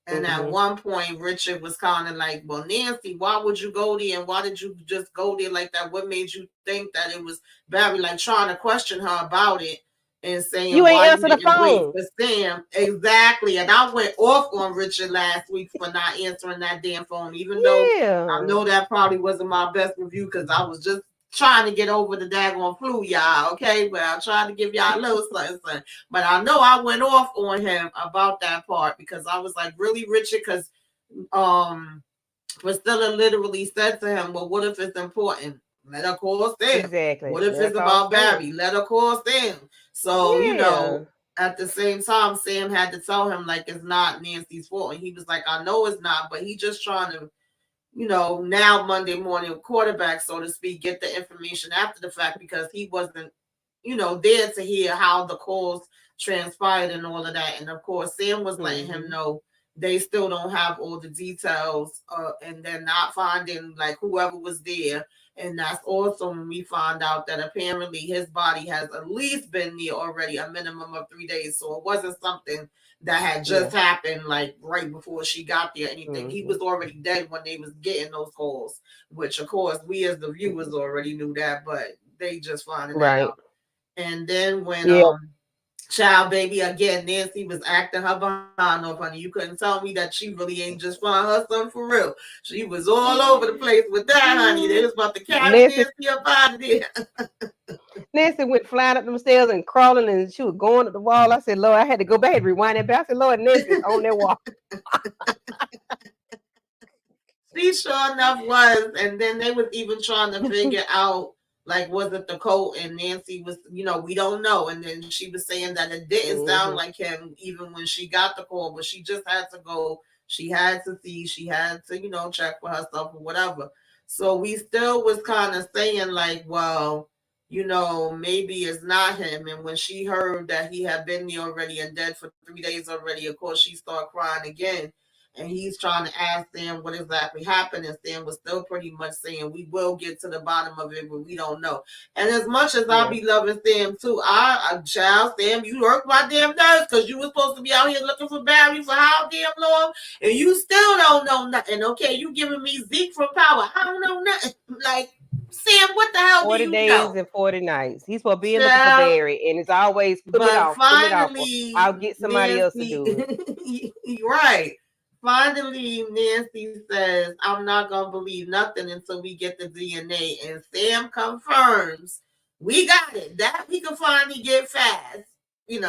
And at Mhm. one point, Richard was kind of like, well, Nancy, why would you go there? And why did you just go there like that? What made you think that it was Barry? Like trying to question her about it and saying You ain't why you answer the didn't wait phone. for Sam. Exactly. And I went off on Richard last week for not answering that damn phone, even though I Yeah. know that probably wasn't my best review because I was just trying to get over the daggone flu, y'all. Okay. But I tried to give y'all a little something. But I know I went off on him about that part because I was like, really, Richard? Because um, Priscilla literally said to him, well, what if it's important? Let her call Sam. Exactly. What if Let her it's call about Sam. Barry? Let her call Sam. So, Yeah. at the same time, Sam had to tell him like it's not Nancy's fault, and he was like, "I know it's not, but he just trying to, now Monday morning quarterback, so to speak, get the information after the fact because he wasn't, there to hear how the calls transpired and all of that. And of course, Sam was letting him know they still don't have all the details, and they're not finding like whoever was there. And that's also when we found out that apparently his body has at least been there already a minimum of 3 days. So it wasn't something that had just happened like right before she got there or anything. He was already dead when they was getting those calls, which of course we as the viewers already knew that, but they just finding that out. And then when child baby again, Nancy was acting her behind off, honey. You couldn't tell me that she really ain't just find her son for real. She was all over the place with that, honey. They was about to carry Nancy up out of there. Nancy went flying up them stairs and crawling, and she was going up the wall. I said, Lord, I had to go back and rewind that back. I said, Lord, Nancy's on that wall. She sure enough was. And then they was even trying to figure out, like, was it the coat? And Nancy was, we don't know. And then she was saying that it didn't sound like him even when she got the call, but she just had to go. She had to see, she had to, check for herself or whatever. So we still was kind of saying like, well, maybe it's not him. And when she heard that he had been there already and dead for 3 days already, of course, she started crying again. And he's trying to ask Sam what exactly happened. And Sam was still pretty much saying, we will get to the bottom of it, but we don't know. And as much as I be loving Sam too, child, Sam, you hurt my damn nerves because you were supposed to be out here looking for Barry for how damn long, and you still don't know nothing. Okay, you giving me Zeke from Power. I don't know nothing. Like, Sam, what the hell 40 do you days know? and 40 nights. He's supposed to be looking for Barry, and it's always put it off. Finally, I'll get somebody Nancy, else to do it. Right. Finally, Nancy says, I'm not going to believe nothing until we get the DNA. And Sam confirms we got it. That we can finally get fast, in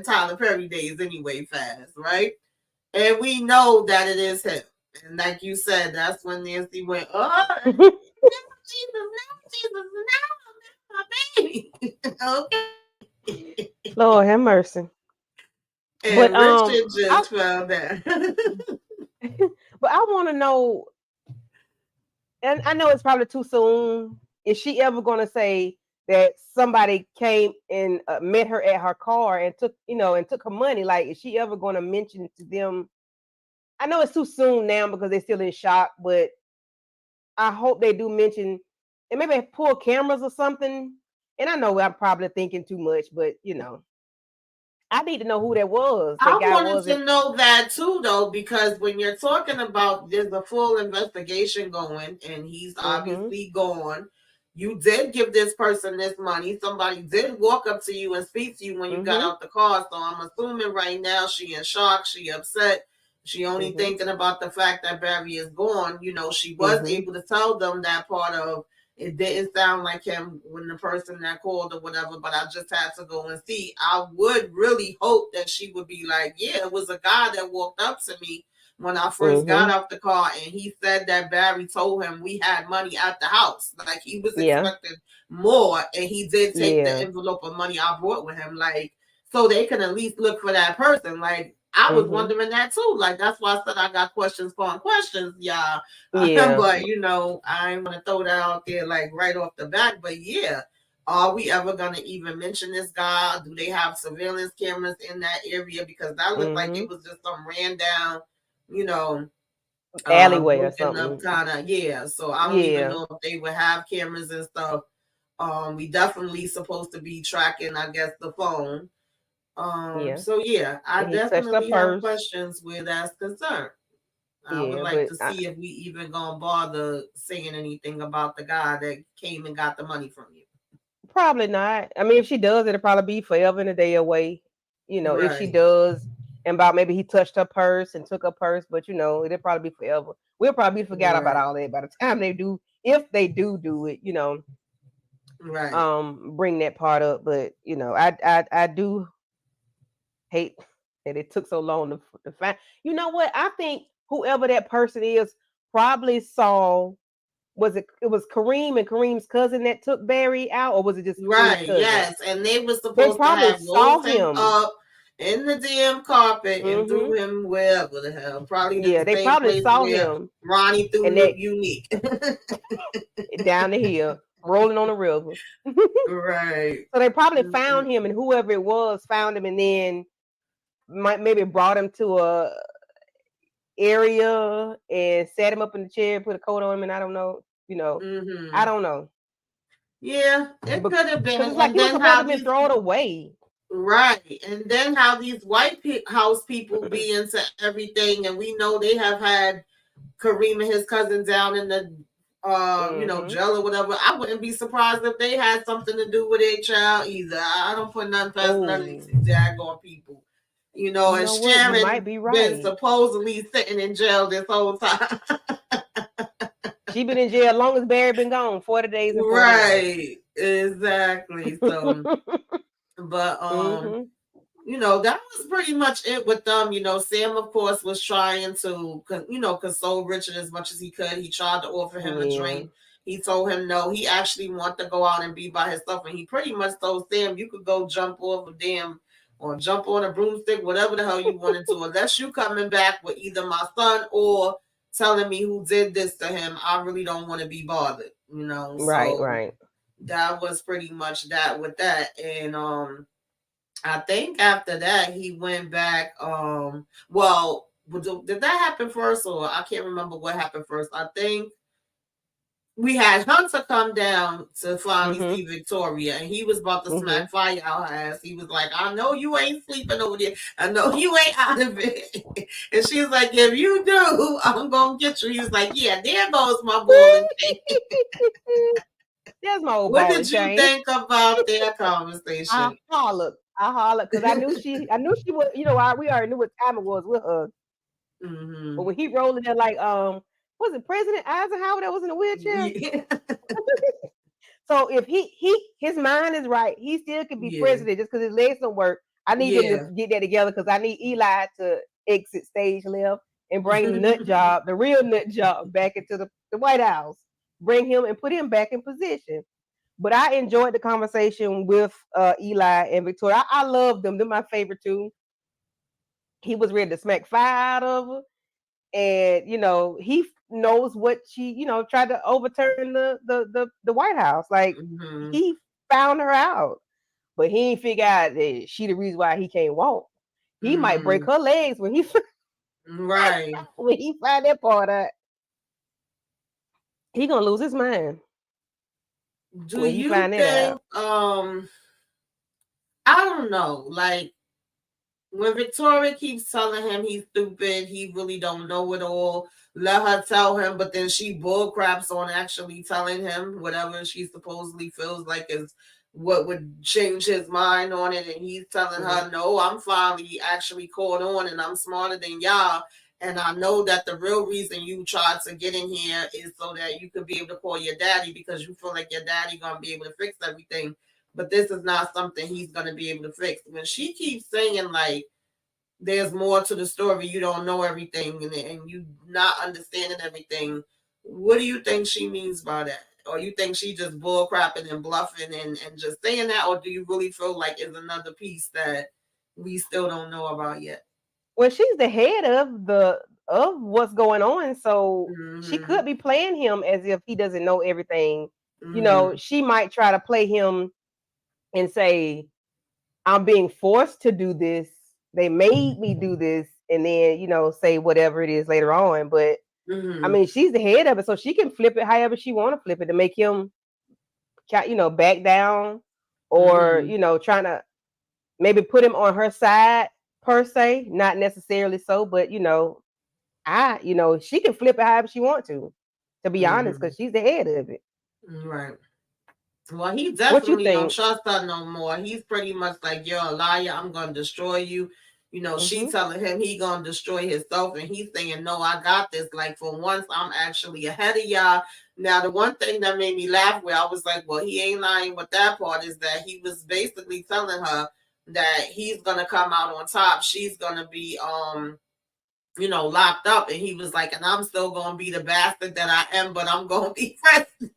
Tyler Perry days anyway, fast, right? And we know that it is him. And like you said, that's when Nancy went, oh, Jesus, now, my baby. Okay. Lord have mercy. And but, Richard just found that. But I want to know, and I know it's probably too soon. Is she ever going to say that somebody came and met her at her car and took her money? Like, is she ever going to mention to them? I know it's too soon now because they're still in shock, but I hope they do mention and maybe pull cameras or something. And I know I'm probably thinking too much, but I need to know who that was. I wanted to know that too, though, because when you're talking about there's a full investigation going and he's obviously gone. You did give this person this money. Somebody did walk up to you and speak to you when you got out the car. So I'm assuming right now she in shock. She upset. She only thinking about the fact that Barry is gone. She was able to tell them that part of it didn't sound like him when the person that called or whatever, but I just had to go and see. I would really hope that she would be like, yeah, it was a guy that walked up to me when I first got out the car, and he said that Barry told him we had money at the house. Like, he was expecting more, and he did take the envelope of money I brought with him. Like, so they can at least look for that person. Like, I was wondering that too. Like, that's why I said I got questions upon questions, y'all. But I ain't want to throw that out there like right off the bat. But yeah, are we ever gonna even mention this guy? Do they have surveillance cameras in that area? Because that looked like it was just some ran down, alleyway or something. So I don't even know if they would have cameras and stuff. We definitely supposed to be tracking, I guess, the phone. So yeah, I definitely have questions where that's concerned. I would like to see if we even gonna bother saying anything about the guy that came and got the money from you. Probably not. I mean, if she does, it'll probably be forever and a day away. If she does, and about maybe he touched her purse and took her purse, but it'll probably be forever. We'll probably forget about all that by the time they do, if they do it. Bring that part up. But I do hate that it took so long to find. You know what? I think whoever that person is probably saw. It was Kareem and Kareem's cousin that took Barry out, or was it just Kareem's cousin? Yes, and they were supposed to have saw him up. in the damn carpet and threw Mm-hmm. him wherever the hell. Probably Yeah, the they same probably place saw where him Ronnie threw and that Unique. down the hill, rolling on the river. Right. So they probably found him, Mm-mm. and whoever it was found him, and then might maybe brought him to a area and sat him up in the chair, put a coat on him, and I don't know, I Mm-hmm. don't know, Yeah, it could have because been. it's like And he was then supposed to how have been these thrown away. right, and then how these house people be into everything, and we know they have had Kareem and his cousin down in the Mm-hmm. jail or whatever. I wouldn't be surprised if they had something to do with their child either. I don't put nothing past none of these Oh, daggone people. you And know what? You might Sharon be been right. supposedly sitting in jail this whole time. She been in jail long as Barry been gone, 40 days and 40 nights. Right, exactly. So, but Mm-hmm. that was pretty much it with them. Sam, of course, was trying to, console Richard as much as he could. He tried to offer him a Yeah. drink. He told him no. He actually wanted to go out and be by himself, and he pretty much told Sam, "You could go jump off a damn or jump on a broomstick, whatever the hell you want to do, unless you coming back with either my son or telling me who did this to him. I really don't want to be bothered." Right, So right. that was pretty much that with that, and I think after that he went back. Well, did that happen first, or I can't remember what happened first. I think we had Hunter come down to finally Mm-hmm. see Victoria, and he was about to Mm-hmm. smack fire out her ass. He was like, "I know you ain't sleeping over there. I know you ain't out of it." And she was like, "If you do, I'm gonna get you." He was like, "Yeah, there goes my ball and chain." There's my old What ball did and you chain. think about their conversation? I hollered because I knew she was, we already knew what time it was with her. But Mm-hmm. when he rolled in there like, was it President Eisenhower that was in a wheelchair? Yeah. So if his mind is right, he still could be Yeah. president just because his legs don't work. I need them to Yeah. get that together because I need Eli to exit stage left and bring the real nut job, back into the White House. Bring him and put him back in position. But I enjoyed the conversation with Eli and Victoria. I love them. They're my favorite too. He was ready to smack fire out of her, and he knows what she tried to overturn the White House. Like, Mm-hmm. he found her out, but he ain't figure out that she the reason why he can't walk. He might break Mm-hmm. her legs when he Right. when he find that part out. He gonna lose his mind Do when he you find that think out. I don't know, like when Victoria keeps telling him he's stupid, he really don't know it all. Let her tell him, but then she bull craps on actually telling him whatever she supposedly feels like is what would change his mind on it. And he's telling Hmm. her, "No, I'm finally actually caught on, and I'm smarter than y'all. And I know that the real reason you tried to get in here is so that you could be able to call your daddy because you feel like your daddy gonna be able to fix everything." But this is not something he's going to be able to fix. When she keeps saying, like, there's more to the story, you don't know everything, and you not understanding everything, what do you think she means by that? Or you think she just bullcrapping and bluffing and just saying that? Or do you really feel like it's another piece that we still don't know about yet? Well, she's the head of what's going on, so she Mm-hmm. could be playing him as if he doesn't know everything. Mm-hmm. She might try to play him and say, "I'm being forced to do this. They made me do this," and then say whatever it is later on. But I Mm-hmm. mean, she's the head of it, so she can flip it however she want to flip it to make him, back down, or Mm-hmm. trying to maybe put him on her side per se, not necessarily so, but she can flip it however she want to be honest, Mm-hmm. because she's the head of it. Right. Well, he What you definitely don't think? trust her no more. He's pretty much like, "You're a liar. I'm gonna destroy you." She Mm-hmm. telling him he gonna destroy himself, and he's saying, "No, I got this. Like for once, I'm actually ahead of y'all." Now, the one thing that made me laugh, where I was like, "Well, he ain't lying with that part," is that he was basically telling her that he's gonna come out on top. She's gonna be locked up, and he was like, "And I'm still gonna be the bastard that I am, but I'm gonna be president."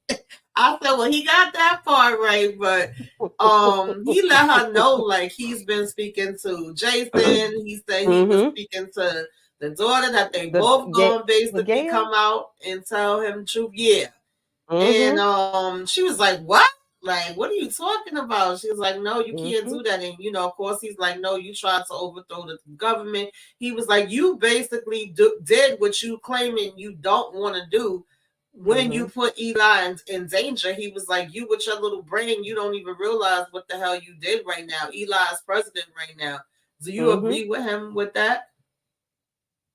I said, well, he got that part right, but he let her know like he's been speaking to Jason. He said he was Mm-hmm. speaking to the daughter that they The both gonna the basically Gail. come out and tell him the truth. Yeah. And Mm-hmm. she was like, what? Like, what are you talking about? She was like, no, you can't Mm-hmm. do that. And, of course, he's like, no, you tried to overthrow the government. He was like, you basically did what you claiming you don't want to do when you Mm-hmm. put Eli in danger. He was like, you with your little brain, you don't even realize what the hell you did right now. Eli is president right now. Do you Mm-hmm. agree with him with that?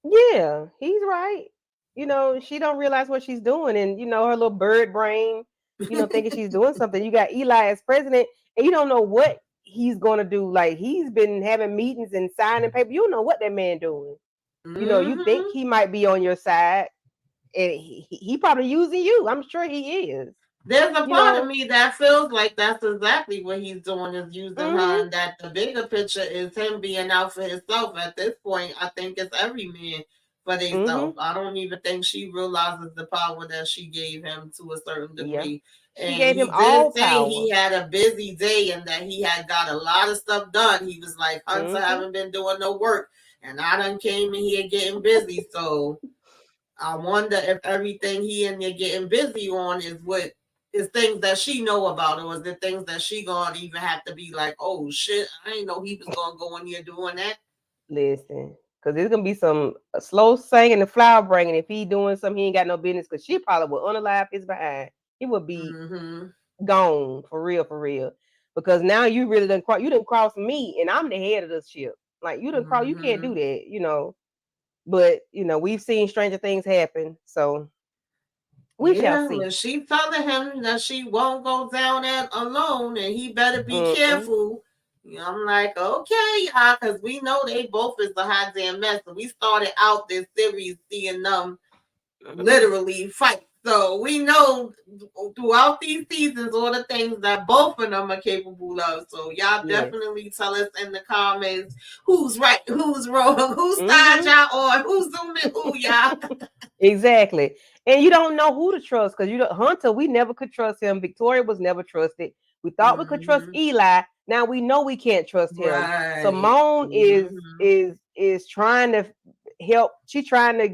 Yeah, he's right. She don't realize what she's doing, and her little bird brain, thinking she's doing something. You got Eli as president, and you don't know what he's gonna do. Like he's been having meetings and signing paper. You don't know what that man doing. You think Mm-hmm. he might be on your side, and he probably using you. I'm sure he is. There's a You part of know. me that feels like that's exactly what he's doing is using her, Mm-hmm. and that the bigger picture is him being out for himself. At this point, I think it's every man for Mm-hmm. themselves. I don't even think she realizes the power that she gave him to a certain Yeah. degree. She And gave him he did all say he power. had a busy day and that he had got a lot of stuff done. He was like, Hunter Mm-hmm. haven't been doing no work, and I done came in here getting busy. So I wonder if everything he and they're getting busy on is things that she know about, or is it things that she gonna even have to be like, oh shit, I didn't know he was gonna go in here doing that. Listen, because there's gonna be some slow singing and flower bringing if he doing something he ain't got no business. Because she probably would unalive his behind. He would be Mm-hmm. gone for real, for real. Because now you really didn't cross. You didn't cross me, and I'm the head of the ship. Like you didn't cross. You can't do Mm-hmm. that. But we've seen stranger things happen, so we shall Yeah, see. and she telling him that she won't go down that alone, and he better be Mm-mm. careful. I'm like, okay, because we know they both is a hot damn mess. And we started out this series seeing them literally fight. So we know throughout these seasons all the things that both of them are capable of. So y'all Yes. definitely tell us in the comments who's right, who's wrong, whose side Mm-hmm. y'all on, who's zooming who y'all. Exactly. And you don't know who to trust because Hunter, we never could trust him. Victoria was never trusted. We thought we could trust Mm-hmm. Eli. Now we know we can't trust him. Right. Simone is Mm-hmm. is is trying to help. She's trying to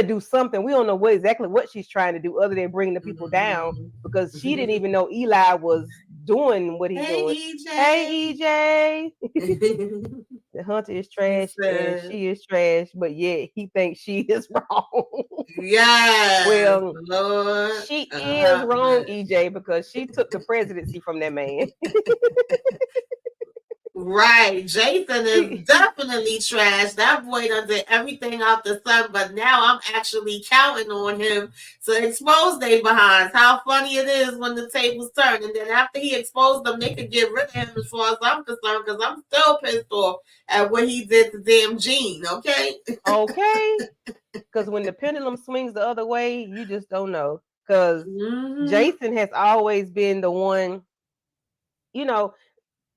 do something. We don't know exactly what she's trying to do other than bring the people down because she didn't Mm-hmm. even know Eli was doing what he Hey doing. Hey EJ. EJ. The Hunter is He trash and said, she is trash, but yet he thinks she is wrong. yes, Well, Lord. she is wrong, EJ, because she took the presidency from that man. Right. Jason is definitely trash. That boy done did everything out the sun, but now I'm actually counting on him to expose they behinds. How funny it is when the tables turn. And then after he exposed them, they could get rid of him as far as I'm concerned, because I'm still pissed off at what he did to damn Gene, okay? Okay? Because when the pendulum swings the other way, you just don't know. Because Mm-hmm. Jason has always been the one, you know,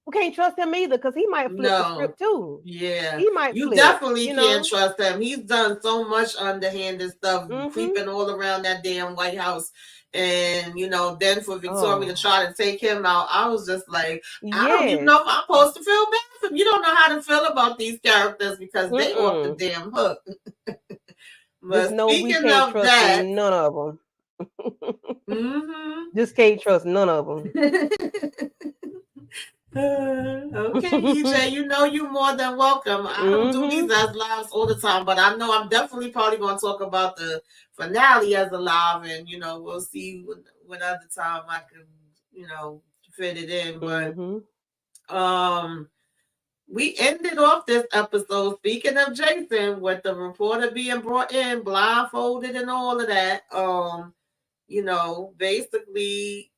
we can't trust him either because he might flip the No. script too. Yeah. He might You flip, definitely you can't know? trust him. He's done so much underhanded stuff, Mm-hmm. creeping all around that damn White House. And, then for Victoria to Oh, try to take him out, I was just like, I don't even yes. know if I'm supposed to feel bad for him. You don't know how to feel about these characters because they off the Mm-mm. damn hook. Just But know we speaking can't of trust that, none of them. mm-hmm. Just can't trust none of them. Okay, EJ, you know you more than welcome. I don't do these Mm-hmm. as lives all the time, but I know I'm definitely probably going to talk about the finale as a live, and we'll see what other time I can fit it in. But Mm-hmm. um, we ended off this episode speaking of Jason with the reporter being brought in blindfolded and all of that. Basically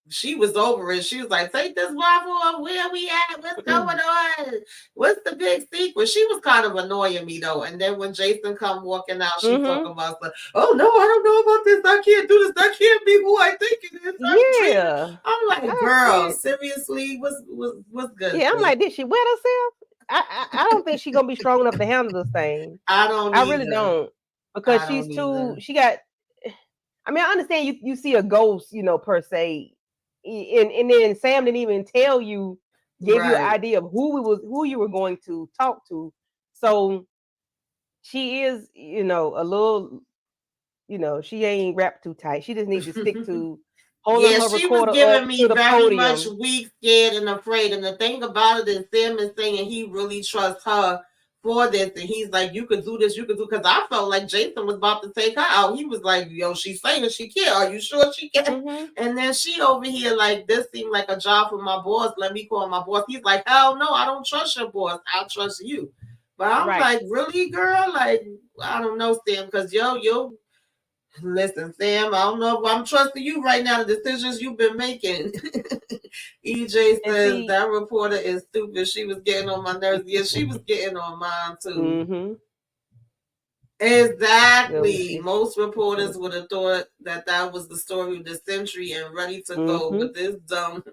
she was over it. She was like, take this waffle off. Where we at? What's going on? What's the big secret? She was kind of annoying me though. And then when Jason come walking out, she talk Mm-hmm. about stuff. Oh no, I don't know about this. I can't do this. That can't be who I think it is. I'm dreaming. Yeah. I'm like, I girl, said, seriously, what's good, yeah, I'm sis? like, did she wet herself? I don't think she's gonna be strong enough to handle this thing. I don't I really either. don't. Because I she's don't too either. I mean, I understand you see a ghost, per se, and then Sam didn't even tell you, gave you an Right. idea of who you were going to talk to. So she is, a little, she ain't wrapped too tight. She just needs to stick to holding Yeah, her she was recorder giving up to me the very much podium. weak, scared, and afraid. And the thing about it is, Sam is saying he really trusts her for this, and he's like, "You could do this, you could do." Because I felt like Jason was about to take her out. He was like, "Yo, she's saying that she can. Are you sure she can?" Mm-hmm. And then she over here like, "This seemed like a job for my boss. Let me call my boss." He's like, "Hell no, I don't trust your boss. I trust you." But I'm Right. like, "Really, girl? Like, I don't know, Sam, because yo, listen, Sam, I don't know if I'm trusting you right now, the decisions you've been making." EJ And says see, that reporter is stupid. She was getting on my nerves. Yeah, she was getting on mine too. mm-hmm. Let me Exactly. see. Most reporters would have thought that that was the story of the century and ready to go, Mm-hmm. but this dumb.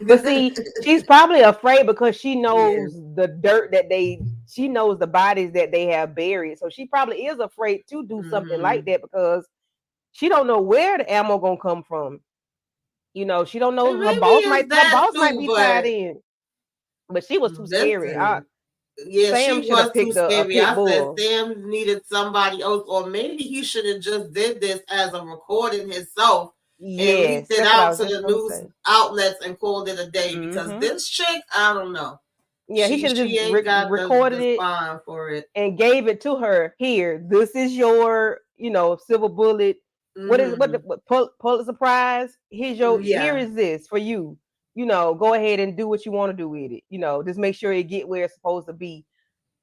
But see, she's probably afraid because she Yeah. knows the dirt she knows the bodies that they have buried. So she probably is afraid to do something like Mm-hmm. that because she don't know where the ammo gonna come from. She don't know And maybe it's her that boss might too, be tied but in, but she was too scary. listen. Yeah, Sam she should have was too picked a scary. pit I said bull. Sam needed somebody else, or maybe he should have just did this as a recording himself and Yes, leaked it that's what I out was to just the gonna news say. outlets and called it a day. Because Hmm. this chick, I don't know, Yeah, he she should have she just ain't got recorded the it spine for it. and gave it to her. Here, this is your, silver bullet. What is Mm-hmm. Pulitzer Prize? Here Yeah. is this for you. Go ahead and do what you want to do with it. Just make sure it get where it's supposed to be.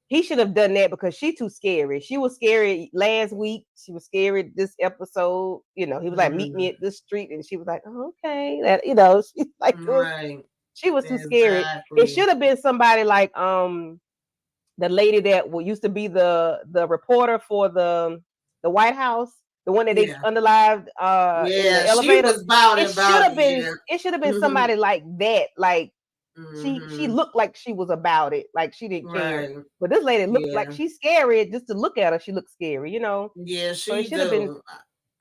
He should have done that because she too scary. She was scary last week. She was scary this episode. He was like, "Meet me Mm-hmm. at this street," and she was like, "Oh, okay." That she's like, Right. she was too scary. It Exactly. should have been somebody like the lady that used to be the reporter for the White House, the one that they Yeah. unalived in the Yeah. She elevator. was about it. Yeah. It should have been somebody like that. Like she Mm-hmm. looked like she was about it, like she didn't care. Right. But this lady looks like Yeah. she's scary. Just to look at her, she looks scary. Yeah, So it she should have been. do.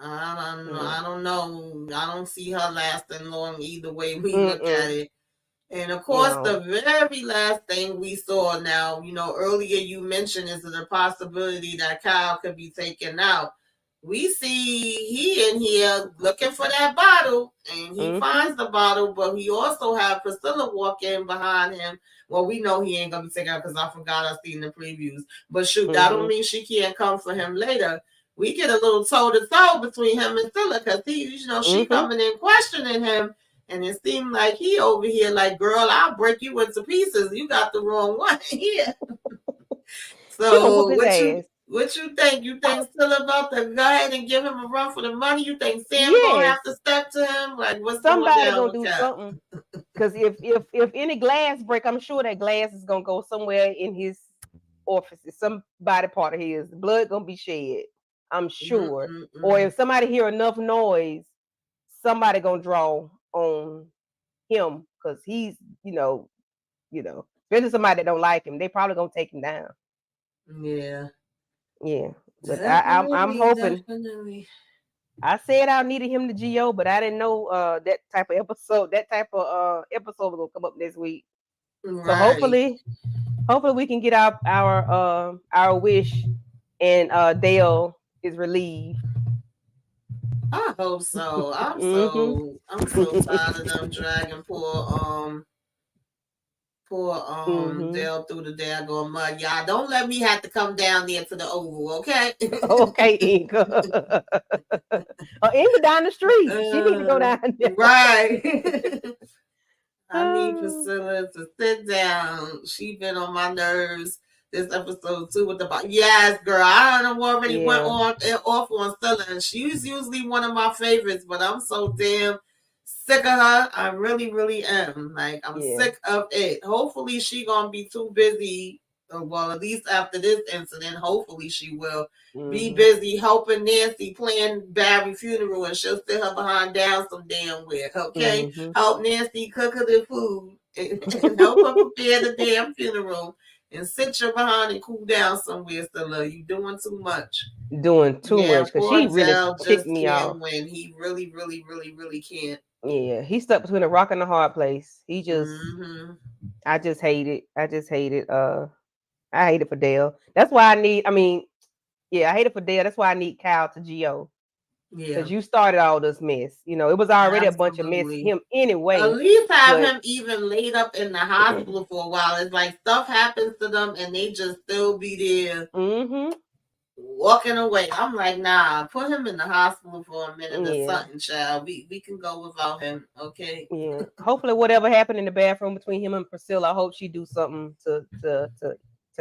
Mm, I don't know. I don't see her lasting long either way we look at mm-mm, it. And of course, the no. very last thing we saw now, earlier you mentioned is the possibility that Kyle could be taken out. We see he in here looking for that bottle, and he Mm-hmm, finds the bottle, but he also have Priscilla walk in behind him. Well, we know he ain't gonna be taken out because I forgot I seen the previews. But shoot, that don't mm-hmm, mean she can't come for him later. We get a little toe to toe between him and Priscilla because she mm-hmm. coming in questioning him, and it seemed like he over here like, girl, I'll break you into pieces. You got the wrong one here. She gonna whoop So his ass. what you think? You think still about to go ahead and give him a run for the money? You think Sam gonna Yes, have to step to him? Like what's going somebody down gonna with do Cap? something. Because if any glass break, I'm sure that glass is gonna go somewhere in his orifices, some body part of his. Blood gonna be shed. I'm sure. Or Mm-mm-mm. if somebody hear enough noise, somebody gonna draw on him because he's, especially somebody that don't like him. They probably gonna take him down. Yeah. Yeah, but I'm Definitely, hoping. definitely. I said I needed him to GO, but I didn't know that type of episode was gonna come up this week. So Right. hopefully we can get our wish and Dale is relieved. I hope so. Hmm. I'm so tired of them dragging poor Hmm. Dale through the daggone mud. Y'all don't let me have to come down there to the Oval, okay? Okay, Inga. Inga down the street. She need to go uh, down there. right. I need Oh, Priscilla to sit down. She been on my nerves this episode too with the yes, girl. I don't know already went yeah. on off on Stella, and she's usually one of my favorites, but I'm so damn sick of her. I really, really am. Like I'm Yeah. sick of it. Hopefully she gonna be too busy. Well, at least after this incident, hopefully she will be Hmm. busy helping Nancy plan Barry's funeral, and she'll sit her behind down some damn where. Okay, Hmm. help Nancy cook her the food and help her prepare the damn funeral. and sit your behind and cool down somewhere, Stella. You doing too much. Doing too Yeah, much because poor she really Dell ticked just me off. can't win. He really, really, really, really can't. Yeah, he stuck between a rock and a hard place. He just, Mm-hmm. I just hate it. I just hate it. I hate it for Dale. That's why I need. I mean, yeah, I hate it for Dale. That's why I need Kyle to Go Yeah, because you started all this mess. You know, it was already a bunch of mess absolutely. him At anyway. least have But him even laid up in the hospital for a while. It's like stuff happens to them and they just still be there mm-hmm, walking away. I'm like, nah, put him in the hospital for a minute or yeah, something, child. We can go without him, okay? yeah. Hopefully, whatever happened in the bathroom between him and Priscilla, I hope she do something to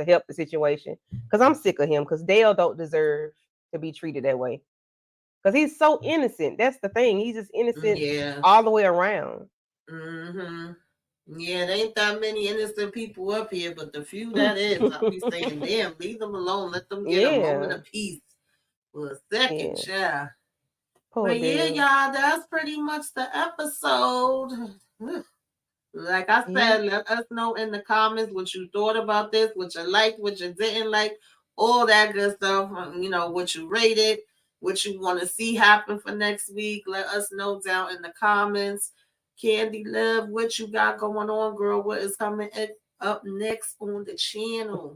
help the situation. Because I'm sick of him. Because Dale don't deserve to be treated that way. Because he's so innocent. That's the thing. He's just innocent Yeah. all the way around. Mm-hmm. Yeah, there ain't that many innocent people up here, but the few that is, I'll be saying, damn, leave them alone. Let them get a moment Yeah, of peace for a second, yeah. child. Poor But yeah, Dale. y'all, that's pretty much the episode. Like I Yeah. said, let us know in the comments what you thought about this, what you liked, what you didn't like, all that good stuff. You know, what you rated, what you want to see happen for next week. Let us know down in the comments. Candy Love, what you got going on, girl? What is coming up next on the channel?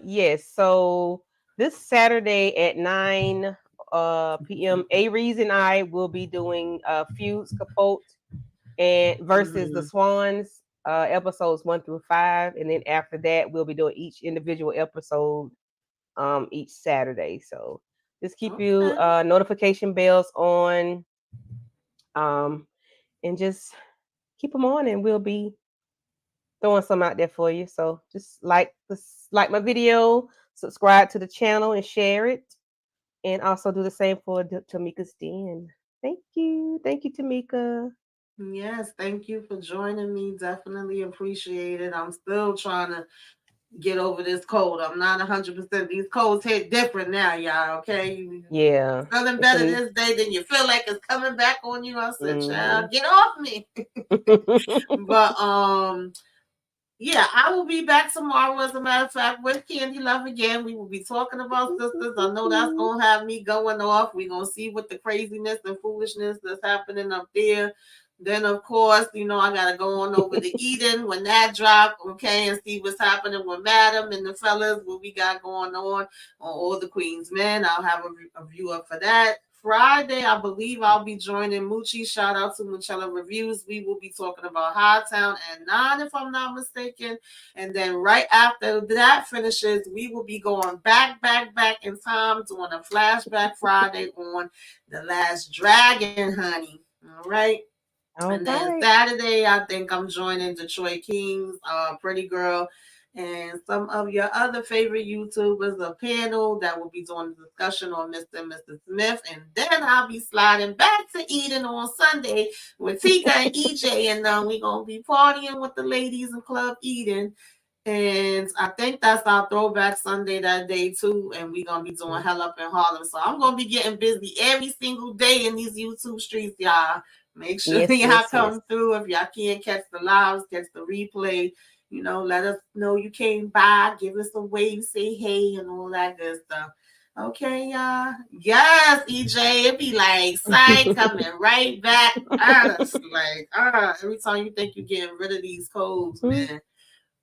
Yes. So this Saturday at 9 p.m. A Reason I will be doing Feuds Capote and versus the Mm-hmm. Swans, episodes 1 through 5. And then after that we'll be doing each individual episode each Saturday. So just keep you Okay. notification bells on, um and just keep them on, and we'll be throwing some out there for you. So just like my video, subscribe to the channel and share it. And also do the same for Tamika's Den. Thank you, Tamika. Yes, thank you for joining me. Definitely appreciate it. I'm still trying to get over this cold. I'm not 100%. These colds hit different now, y'all. Okay, you Yeah, feeling it's better a this day, then you feel like it's coming back on you. I said, mm-hmm. child, get off me. But yeah, I will be back tomorrow, as a matter of fact, with Candy Love again. We will be talking about sisters. I know that's going to have me going off. We're going to see what the craziness and foolishness that's happening up there. Then, of course, you know, I got to go on over to Eden when that drop, okay, and see what's happening with Madam and the fellas, what we got going on All the Queen's Men. I'll have a review up for that. Friday, I believe I'll be joining Moochie. Shout out to Muchella Reviews. We will be talking about Hightown and 9, if I'm not mistaken. And then right after that finishes, we will be going back in time, doing a flashback Friday on The Last Dragon, honey. All right. All And then right. Saturday, I think I'm joining Detroit Kings, Pretty Girl, and some of your other favorite YouTubers, a panel that will be doing a discussion on Mr. and Mrs. Smith. And then I'll be sliding back to Eden on Sunday with Tika and EJ. And we're going to be partying with the ladies in Club Eden. And I think that's our throwback Sunday that day too. And we're gonna be doing Hell Up in Harlem. So I'm gonna be getting busy every single day in these YouTube streets, y'all. Make sure Yes, y'all yes, yes. come through. If y'all can't catch the lives, catch the replay, you know, let us know you came by, give us a wave, say hey, and all that good stuff. Okay, y'all. Yes, EJ, it be like sight coming right back at us. Like, every time you think you're getting rid of these codes, man.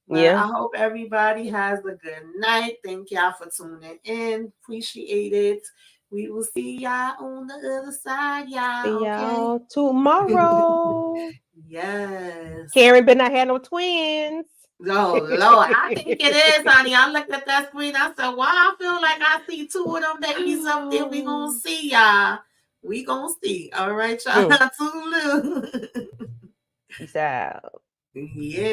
But Yeah. I hope everybody has a good night. Thank y'all for tuning in. Appreciate it. We will see y'all on the other side, See y'all. Okay. y'all tomorrow. Yes. Karen better not have no twins. Oh Lord, I think it is, honey. I looked at that screen. I said, "Why I feel like I see two of them babies up there? We gonna see y'all. We gonna see. All right, y'all. Toodaloo. Peace out. Yeah.